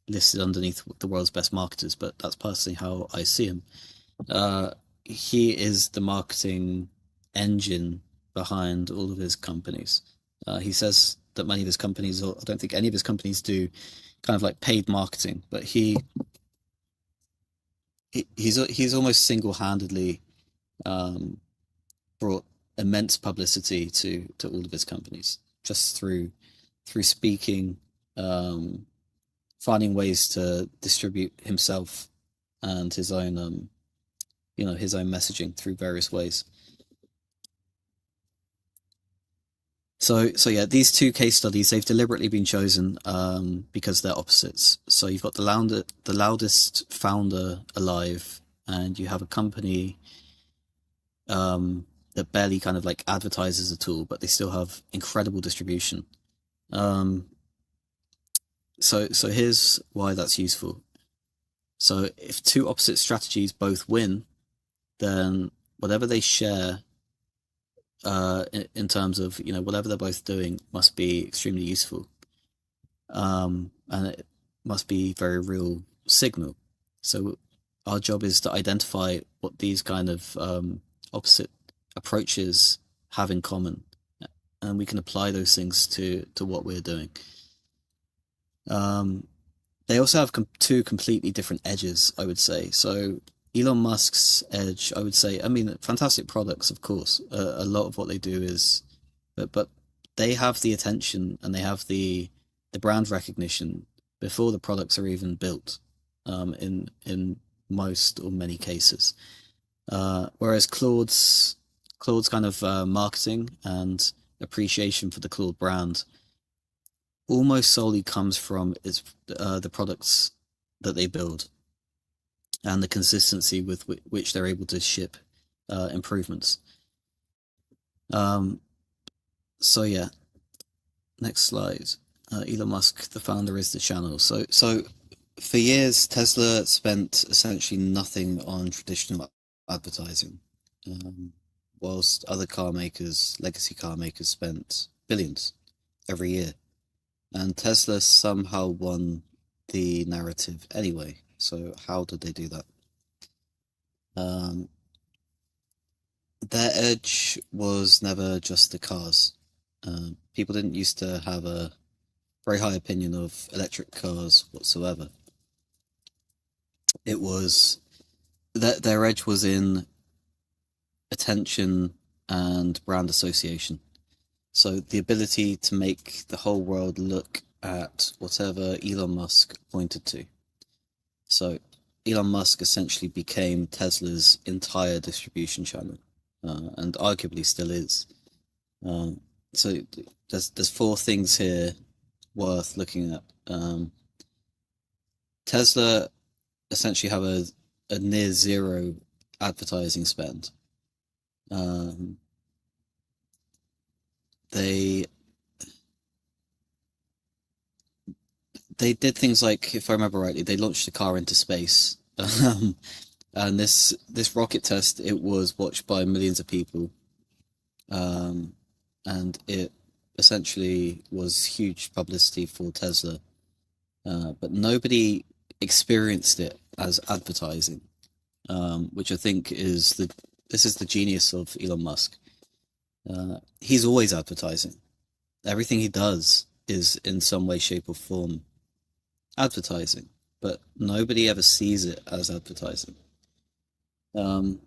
listed underneath the world's best marketers, but that's personally how I see him. He is the marketing engine behind all of his companies. He says that many of his companies, or I don't think any of his companies, do kind of like paid marketing, but he's almost single-handedly um, brought immense publicity to all of his companies just through speaking, um, finding ways to distribute himself and his own his own messaging through various ways. So yeah, these two case studies, they've deliberately been chosen because they're opposites. So you've got the loudest founder alive, and you have a company that barely kind of like advertises at all, but they still have incredible distribution. Um, so here's why that's useful. So if two opposite strategies both win, then whatever they share in terms of whatever they're both doing must be extremely useful, and it must be very real signal. So our job is to identify what these kind of opposite approaches have in common, and we can apply those things to what we're doing. They also have two completely different edges, I would say. So Elon Musk's edge, I would say, I mean, fantastic products, of course. A lot of what they do is, but they have the attention and they have the brand recognition before the products are even built, in most or many cases. Whereas Claude's kind of marketing and appreciation for the Claude brand almost solely comes from the products that they build and the consistency with which they're able to ship improvements. So yeah, next slide. Elon Musk, the founder, is the channel. So for years, Tesla spent essentially nothing on traditional advertising, whilst other car makers, legacy car makers, spent billions every year. And Tesla somehow won the narrative anyway. So how did they do that? Their edge was never just the cars. People didn't used to have a very high opinion of electric cars whatsoever. It was that their edge was in attention and brand association. So the ability to make the whole world look at whatever Elon Musk pointed to. So Elon Musk essentially became Tesla's entire distribution channel, and arguably still is. So there's four things here worth looking at. Tesla essentially have a near zero advertising spend. They did things like, if I remember rightly, they launched the car into space. And this rocket test, it was watched by millions of people, and it essentially was huge publicity for Tesla, but nobody experienced it as advertising, which I think is the genius of Elon Musk. He's always advertising. Everything he does is in some way, shape, or form advertising, but nobody ever sees it as advertising. Another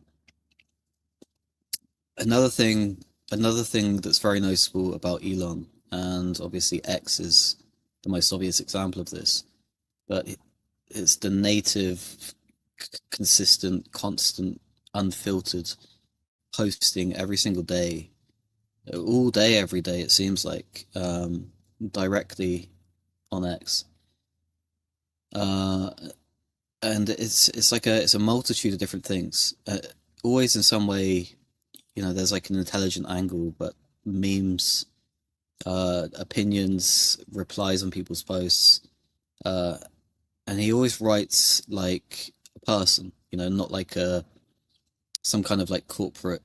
thing that's very noticeable about Elon, and obviously X is the most obvious example of this, but it's the native, consistent, constant, unfiltered posting every single day, all day, every day, it seems like, directly on X. And it's like it's a multitude of different things, always in some way. There's like an intelligent angle, but memes, opinions, replies on people's posts, and he always writes like a person, not like some kind of like corporate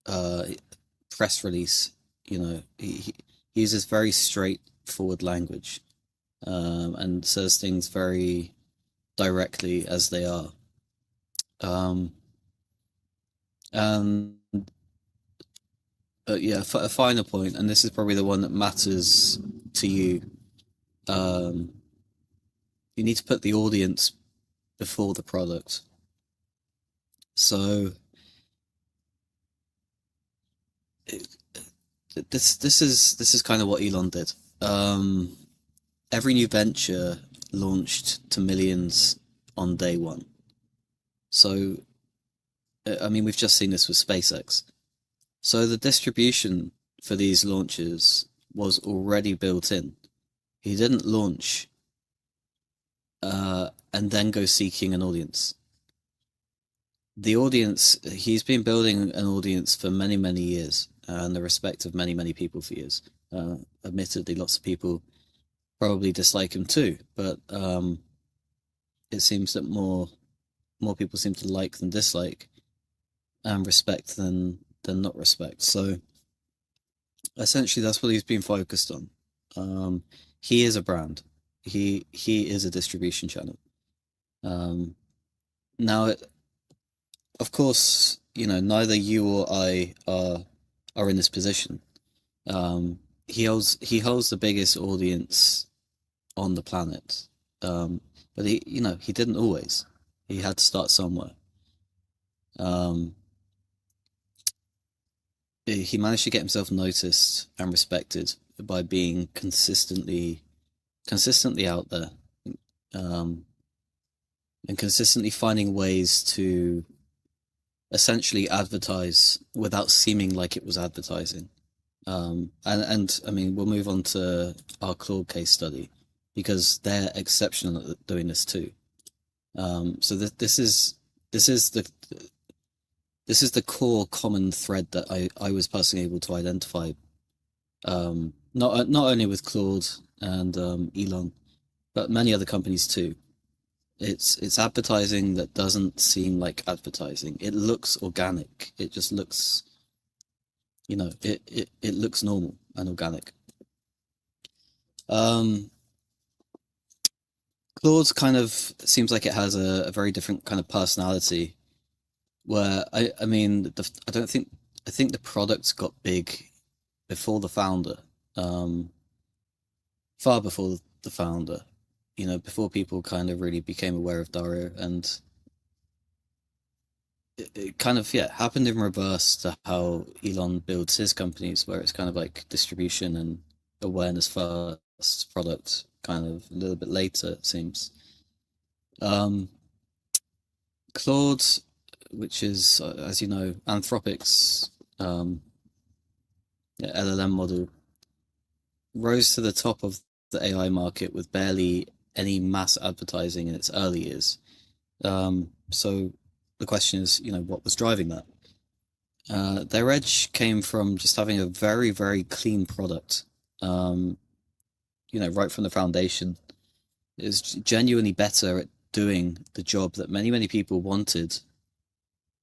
press release. He uses very straightforward language, and says things very directly as they are. And yeah, a final point, and this is probably the one that matters to you. Um, you need to put the audience before the product. So this is kind of what Elon did. Um, every new venture launched to millions on day one. So I mean, we've just seen this with SpaceX. So the distribution for these launches was already built in. He didn't launch and then go seeking an audience. The audience, he's been building an audience for many, many years, and the respect of many, many people for years. Admittedly, lots of people probably dislike him too, but it seems that more people seem to like than dislike, and respect than not respect. So essentially, that's what he's been focused on. He is a brand. He is a distribution channel. Um, now, of course, neither you or I are in this position. He holds the biggest audience on the planet, but he didn't always. He had to start somewhere. Um, he managed to get himself noticed and respected by being consistently out there, um, and consistently finding ways to essentially advertise without seeming like it was advertising. And I mean, we'll move on to our Claude case study because they're exceptional at doing this too. So this is the core common thread that I was personally able to identify. Not only with Claude and Elon, but many other companies too. It's advertising that doesn't seem like advertising. It looks organic. It just looks, it looks normal and organic. Um, Claude's kind of seems like it has a very different kind of personality. Where I mean, I don't think I think the product got big before the founder, um, far before the founder. Before people kind of really became aware of Dario, and it kind of happened in reverse to how Elon builds his companies, where it's kind of like distribution and awareness first, product kind of a little bit later, it seems. Um, Claude, which is, as you know, Anthropic's LLM model, rose to the top of the AI market with barely any mass advertising in its early years. So the question is, what was driving that? Their edge came from just having a very, very clean product. Um, right from the foundation, it was genuinely better at doing the job that many, many people wanted,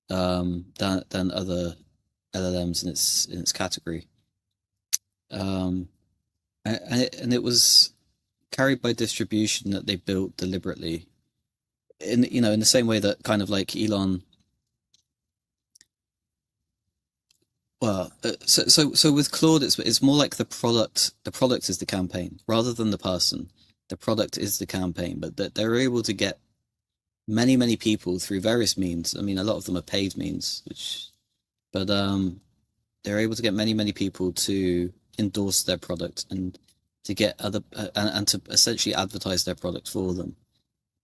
than other LLMs in its category. Um, and it was carried by distribution that they built deliberately. In the same way that kind of like Elon. Well, so with Claude, it's more like the product. The product is the campaign rather than the person. The product is the campaign, but that they're able to get many, many people through various means. I mean, a lot of them are paid means, but they're able to get many, many people to endorse their product and to get other and to essentially advertise their product for them,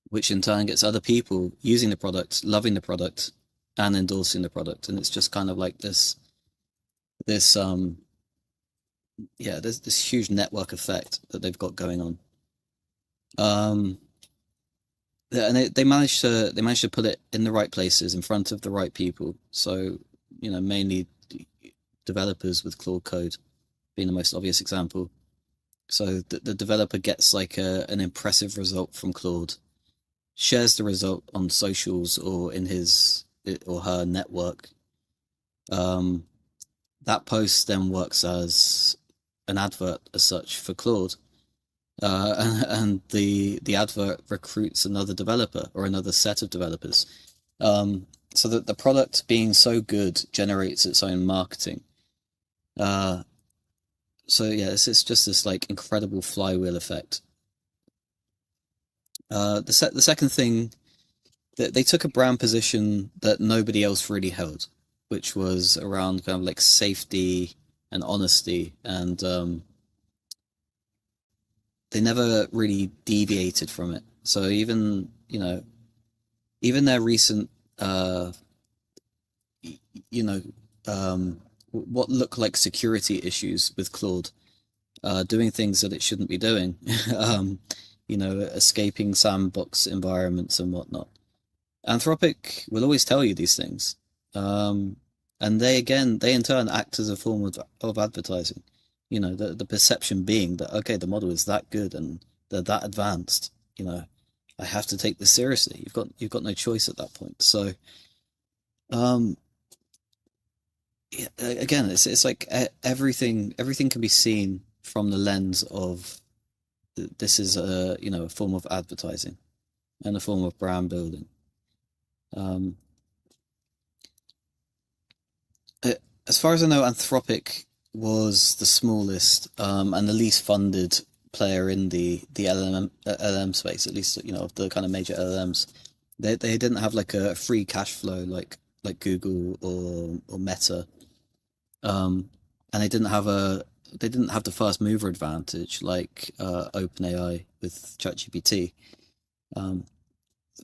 which in turn gets other people using the product, loving the product, and endorsing the product. And it's just kind of like this there's this huge network effect that they've got going on. Um, and they managed to put it in the right places in front of the right people. So mainly developers with Claude Code being the most obvious example. So the developer gets like an impressive result from Claude, shares the result on socials or in his or her network. That post then works as an advert as such for Claude, and the advert recruits another developer or another set of developers, so that the product being so good generates its own marketing. Uh, so yeah, it's just this like incredible flywheel effect. The second thing that they took a brand position that nobody else really held, which was around kind of like safety and honesty, and they never really deviated from it. So even even their recent uh, you know what look like security issues with Claude, doing things that it shouldn't be doing, um, escaping sandbox environments and whatnot. Anthropic will always tell you these things. Um, and they in turn act as a form of advertising. The perception being that, okay, the model is that good and they're that advanced, I have to take this seriously. You've got no choice at that point. So, um, yeah, again, it's like everything can be seen from the lens of this is a form of advertising and a form of brand building. Um, Uh, as far as I know, Anthropic was the smallest and the least funded player in the LLM space, at least of the kind of major LLMs. They didn't have like a free cash flow like Google or Meta, um, and they didn't have the first mover advantage like OpenAI with ChatGPT. Um,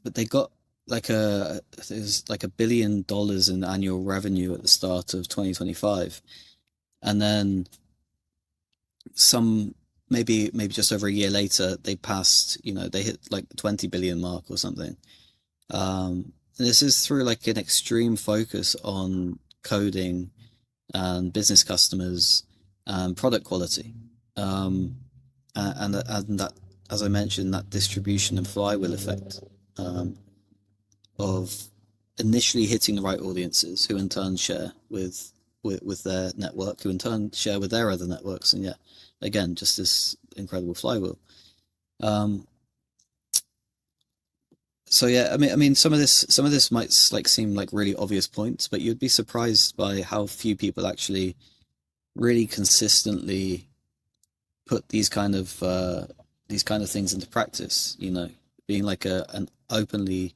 but they got there's like $1 billion in annual revenue at the start of 2025, and then some maybe just over a year later they passed, they hit like the 20 billion mark or something. And this is through like an extreme focus on coding and business customers and product quality, um, and that, as I mentioned, that distribution and flywheel effect, of initially hitting the right audiences, who in turn share with their network, who in turn share with their other networks, and yeah, again, just this incredible flywheel. Um, so yeah, I mean, some of this might like seem like really obvious points, but you'd be surprised by how few people actually really consistently put these kind of things into practice. Being like an openly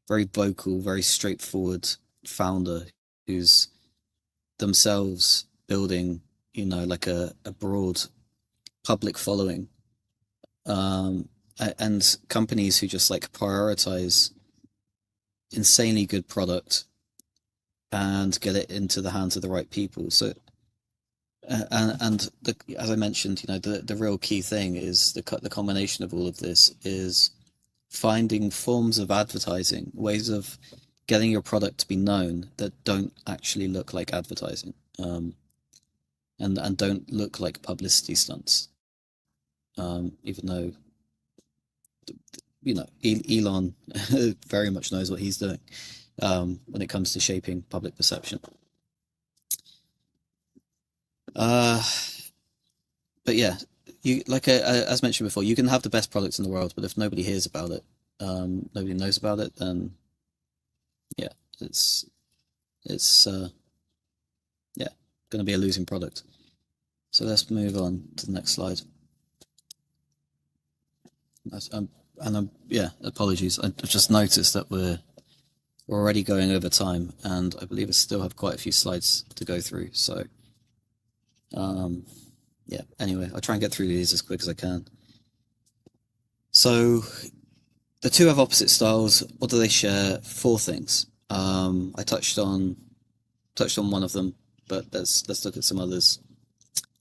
very vocal, very straightforward founder who's themselves building, like a broad public following, and companies who just like prioritize insanely good product and get it into the hands of the right people. So, as I mentioned, the real key thing is the combination of all of this is finding forms of advertising, ways of getting your product to be known that don't actually look like advertising, and don't look like publicity stunts. Even though Elon very much knows what he's doing, when it comes to shaping public perception. Uh, but yeah, you like as mentioned before, you can have the best products in the world, but if nobody hears about it, nobody knows about it, then yeah, it's it's yeah, going to be a losing product. So let's move on to the next slide. Yeah, apologies. I've just noticed that we're already going over time, and I believe I still have quite a few slides to go through. So, um, yeah. Anyway, I'll try and get through these as quick as I can. So, the two have opposite styles. What do they share? Four things. I touched on one of them, but let's look at some others.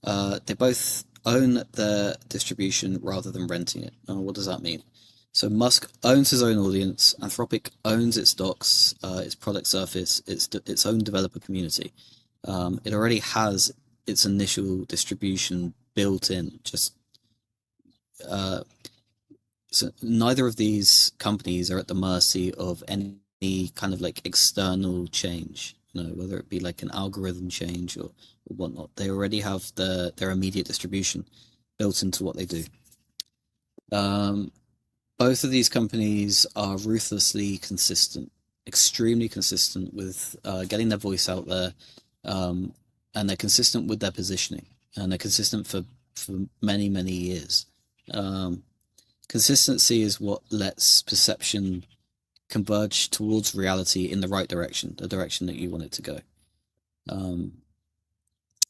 They both own their distribution rather than renting it. What does that mean? So Musk owns his own audience. Anthropic owns its docs, its product surface, its own developer community. It already has its initial distribution built in. Uh, so neither of these companies are at the mercy of any kind of like external change. Whether it be like an algorithm change or whatnot. They already have their immediate distribution built into what they do. Um, Both of these companies are ruthlessly consistent, extremely consistent with getting their voice out there, um, and they're consistent with their positioning, and they're consistent for many, many years. Consistency is what lets perception converge towards reality in the right direction, the direction that you want it to go.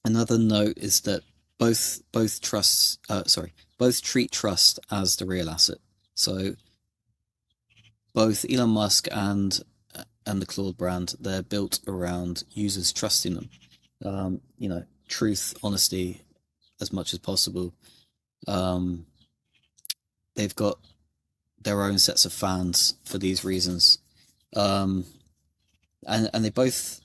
Another note is that both treat trust as the real asset. So both Elon Musk and the Claude brand, they're built around users trusting them. Truth, honesty, as much as possible. They've got their own sets of fans for these reasons, and they both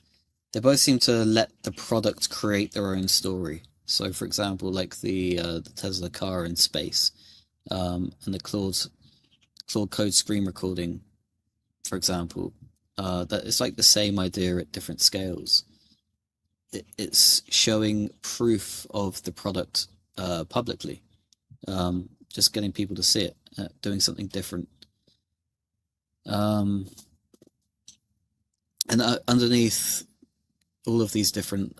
seem to let the product create their own story. So, for example, like the Tesla car in space, and the Claude Code screen recording, for example, that it's like the same idea at different scales. It's showing proof of the product publicly, just getting people to see it, doing something different. And underneath all of these different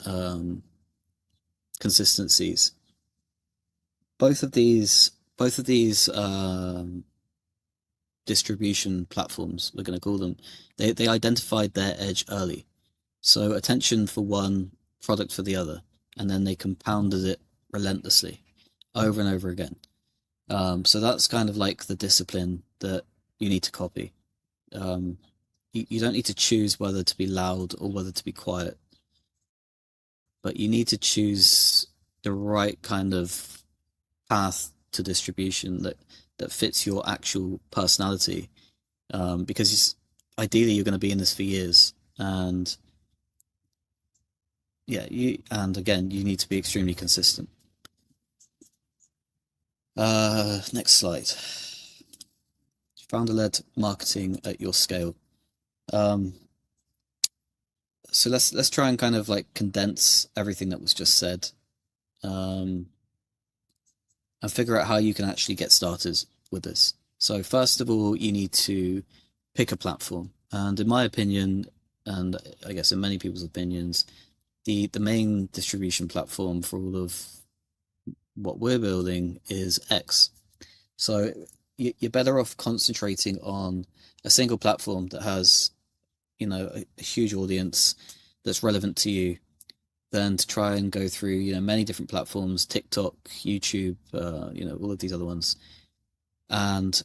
consistencies, both of these distribution platforms, we're going to call them, they identified their edge early. So attention for one, product for the other, and then they compounded it relentlessly over and over again. So that's kind of like the discipline that you need to copy. You don't need to choose whether to be loud or whether to be quiet, but you need to choose the right kind of path to distribution that fits your actual personality, because ideally you're going to be in this for years, and again, you need to be extremely consistent. Next slide. Founder-led marketing at your scale. So let's try and kind of like condense everything that was just said, and figure out how you can actually get started with this. So first of all, you need to pick a platform, and in my opinion, and I guess in many people's opinions, the main distribution platform for all of what we're building is X. So you're better off concentrating on a single platform that has, a huge audience that's relevant to you, than to try and go through, many different platforms, TikTok, YouTube, all of these other ones, and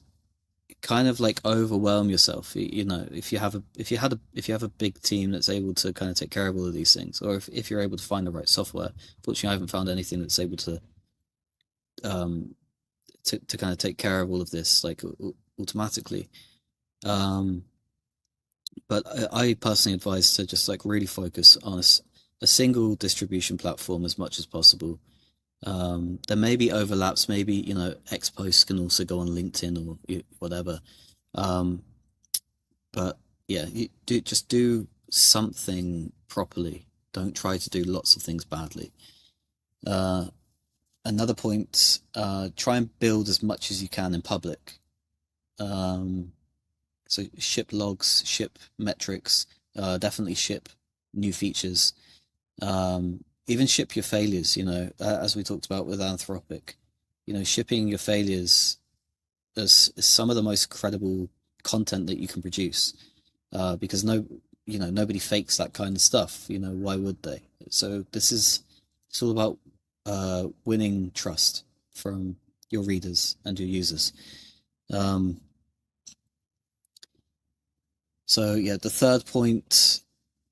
kind of like overwhelm yourself. If you have a big team that's able to kind of take care of all of these things, or if you're able to find the right software. Fortunately, I haven't found anything that's able to kind of take care of all of this like automatically. But I personally advise to just like really focus on a single distribution platform as much as possible. There may be overlaps, maybe, X posts can also go on LinkedIn or whatever. But yeah, just do something properly. Don't try to do lots of things badly. Another point, try and build as much as you can in public. So ship logs, ship metrics, definitely ship new features. Even ship your failures, as we talked about with Anthropic. Shipping your failures is some of the most credible content that you can produce, because nobody fakes that kind of stuff. Why would they? So it's all about winning trust from your readers and your users. So yeah, the third point,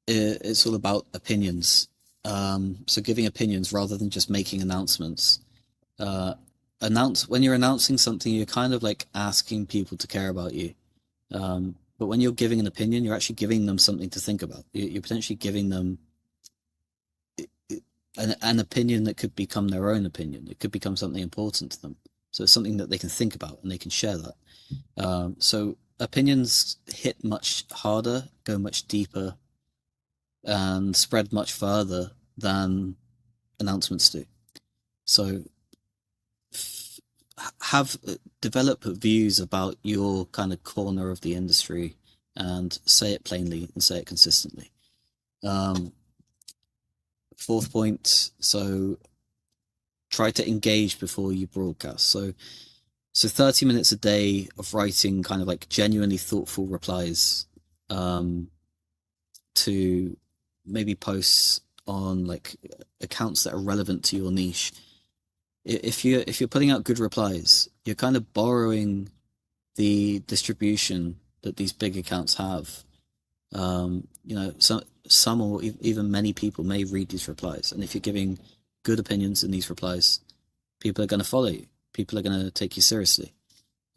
it's all about opinions. So giving opinions rather than just making announcements. When you're announcing something, you're kind of like asking people to care about you. But when you're giving an opinion, you're actually giving them something to think about. You're potentially giving them an opinion that could become their own opinion. It could become something important to them. So it's something that they can think about and they can share that. So opinions hit much harder, go much deeper, and spread much further than announcements do. So develop views about your kind of corner of the industry and say it plainly and say it consistently. Fourth point, so try to engage before you broadcast. So 30 minutes a day of writing kind of like genuinely thoughtful replies um, to maybe posts on like accounts that are relevant to your niche. If you're putting out good replies, you're kind of borrowing the distribution that these big accounts have. Some or even many people may read these replies, and if you're giving good opinions in these replies, people are going to follow you. People are going to take you seriously.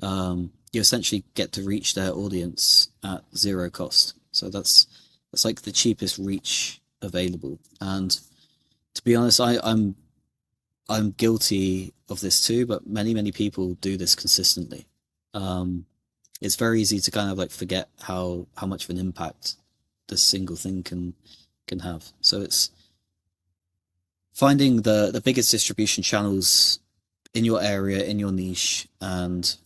You essentially get to reach their audience at zero cost. So that's like the cheapest reach available. And to be honest, I'm guilty of this too, but many people do this consistently. It's very easy to kind of like forget how much of an impact this single thing can have. So it's finding the biggest distribution channels in your area, in your niche, and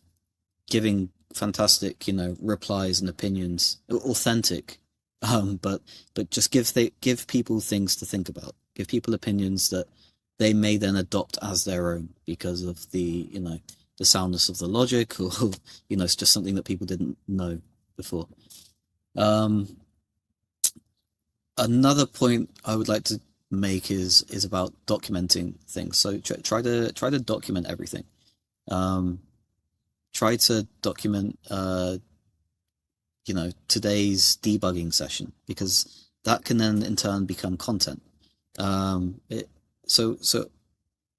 giving fantastic, replies and opinions, authentic, but just give people things to think about. Give people opinions that they may then adopt as their own because of the soundness of the logic, or it's just something that people didn't know before. Another point I would like to make is about documenting things. So try to document everything. Try to document today's debugging session, because that can then in turn become content. So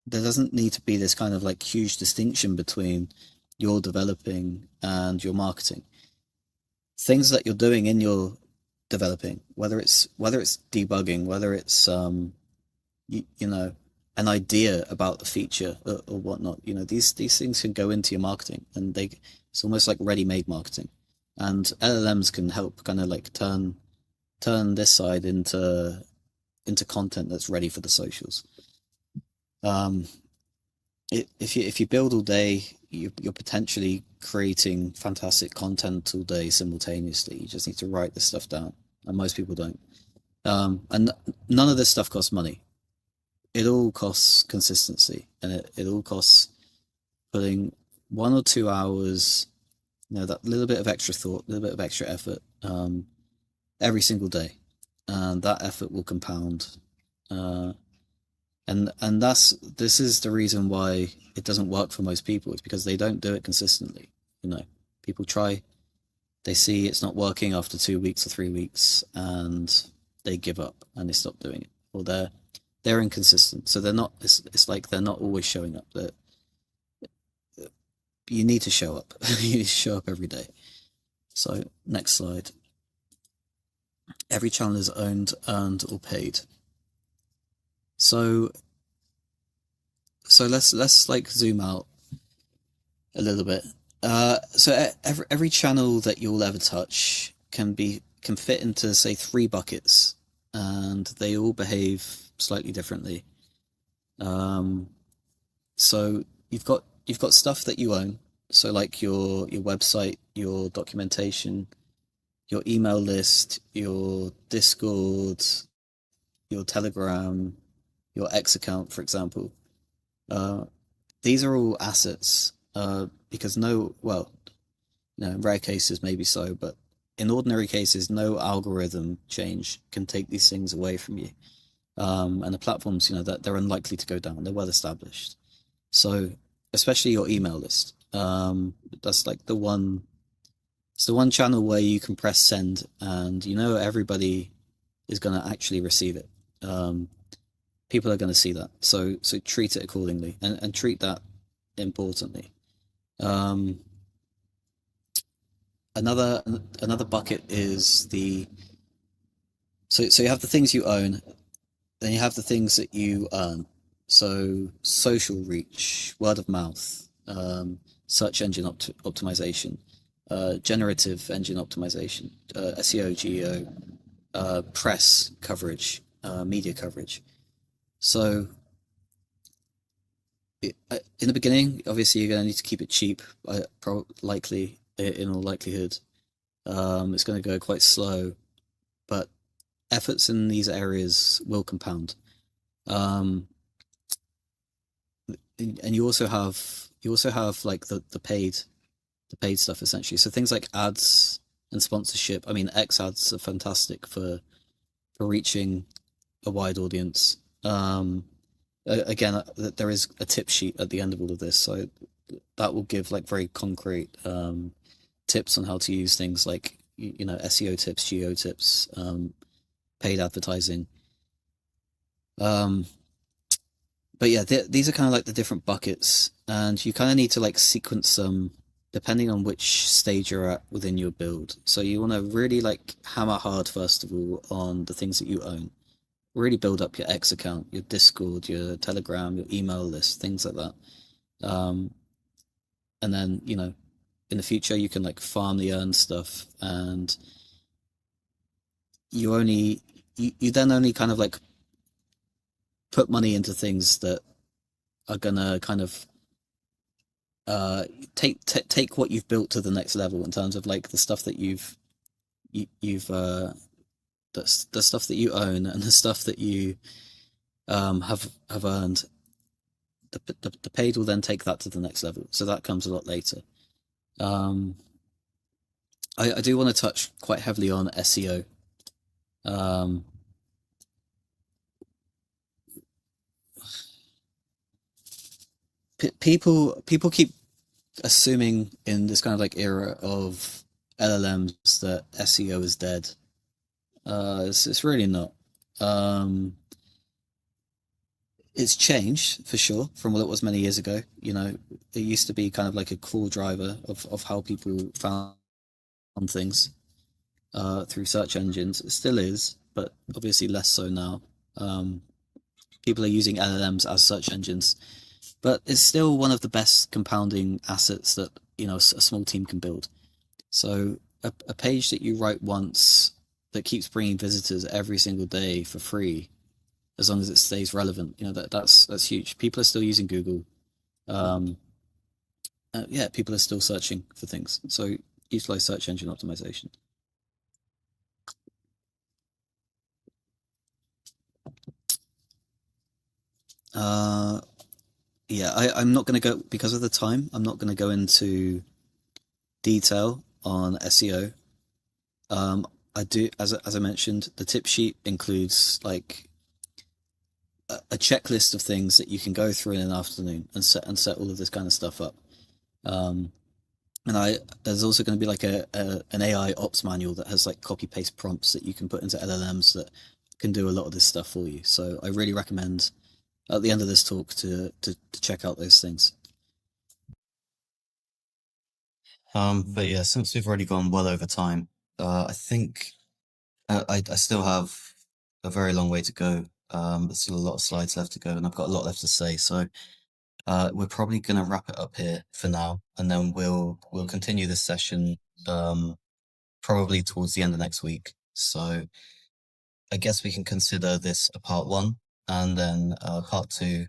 there doesn't need to be this kind of like huge distinction between your developing and your marketing. Things that you're doing in your developing, whether it's debugging, whether it's an idea about the feature, or whatnot, these things can go into your marketing, and it's almost like ready-made marketing. And LLMs can help kind of like turn this side into content that's ready for the socials. If you build all day, you're potentially creating fantastic content all day simultaneously. You just need to write this stuff down, and most people don't. And none of this stuff costs money. It all costs consistency, and it all costs putting 1 or 2 hours, that little bit of extra thought, a little bit of extra effort, every single day, and that effort will compound. And this is the reason why it doesn't work for most people. It's because they don't do it consistently. People try, they see it's not working after 2 weeks or 3 weeks, and they give up and they stop doing it, or they're inconsistent. So they're not. It's like they're not always showing up. You need to show up. You need to show up every day. So next slide. Every channel is owned, earned, or paid. So let's like zoom out a little bit. So every channel that you'll ever touch can fit into, say, 3 buckets, and they all behave slightly differently. So you've got stuff that you own. So like your website, your documentation, your email list, your Discord, your Telegram, your X account, for example. These are all assets, because in rare cases maybe so, but in ordinary cases, no algorithm change can take these things away from you. And the platforms, that they're unlikely to go down. They're well established. So especially your email list, that's like it's the one channel where you can press send, and everybody is going to actually receive it. People are going to see that. So treat it accordingly, and treat that importantly. Another bucket is so you have the things you own, then you have the things that you earn. So social reach, word of mouth, search engine optimization, generative engine optimization, SEO, GEO, press coverage, media coverage. So in the beginning, obviously, you're going to need to keep it cheap, likely, in all likelihood. It's going to go quite slow, but efforts in these areas will compound. Um, and you also have like the paid stuff essentially. So things like ads and sponsorship. I mean, X ads are fantastic for reaching a wide audience. Again, there is a tip sheet at the end of all of this, so that will give like very concrete tips on how to use things like SEO tips, geo tips, paid advertising. Um, but yeah, these are kind of like the different buckets, and you kind of need to like sequence them depending on which stage you're at within your build. So you want to really like hammer hard first of all on the things that you own. Really build up your X account, your Discord, your Telegram, your email list, things like that. Um, and then in the future you can like farm the earned stuff, and you then only kind of like put money into things that are gonna kind of take what you've built to the next level in terms of like the stuff that you've the stuff that you own and the stuff that you have earned. The paid will then take that to the next level, so that comes a lot later. um I do want to touch quite heavily on SEO. um people keep assuming in this kind of like era of LLMs that SEO is dead. It's really not. Um, it's changed for sure from what it was many years ago. It used to be kind of like a core driver of how people found things through search engines. It still is, but obviously less so now. People are using LLMs as search engines, but it's still one of the best compounding assets that a small team can build. So a page that you write once that keeps bringing visitors every single day for free, as long as it stays relevant, that's huge. People are still using Google. Um, yeah, people are still searching for things. So utilize search engine optimization. Uh, yeah, I'm not going to go because of the time. I'm not going to go into detail on SEO. I do, as I mentioned, the tip sheet includes like a checklist of things that you can go through in an afternoon and set all of this kind of stuff up. Um, and there's also going to be like an AI ops manual that has like copy paste prompts that you can put into LLMs that can do a lot of this stuff for you. So I really recommend at the end of this talk to check out those things. But yeah, since we've already gone well over time, I think I still have a very long way to go. There's still a lot of slides left to go, and I've got a lot left to say. So we're probably going to wrap it up here for now, and then we'll continue this session probably towards the end of next week. So I guess we can consider this a part one, and then part two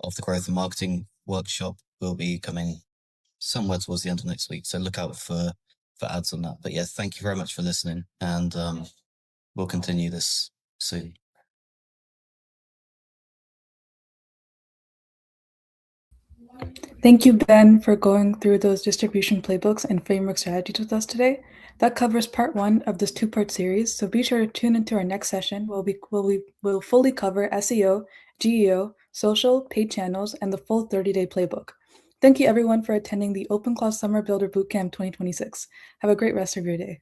of the growth and marketing workshop will be coming somewhere towards the end of next week. So look out for ads on that. But yeah, thank you very much for listening, and we'll continue this soon. Thank you, Ben, for going through those distribution playbooks and framework strategies with us today. That covers part one of this two-part series, so be sure to tune into our next session where we'll fully cover SEO, GEO, social, paid channels, and the full 30-day playbook. Thank you, everyone, for attending the OpenClaw Summer Builder Bootcamp 2026. Have a great rest of your day.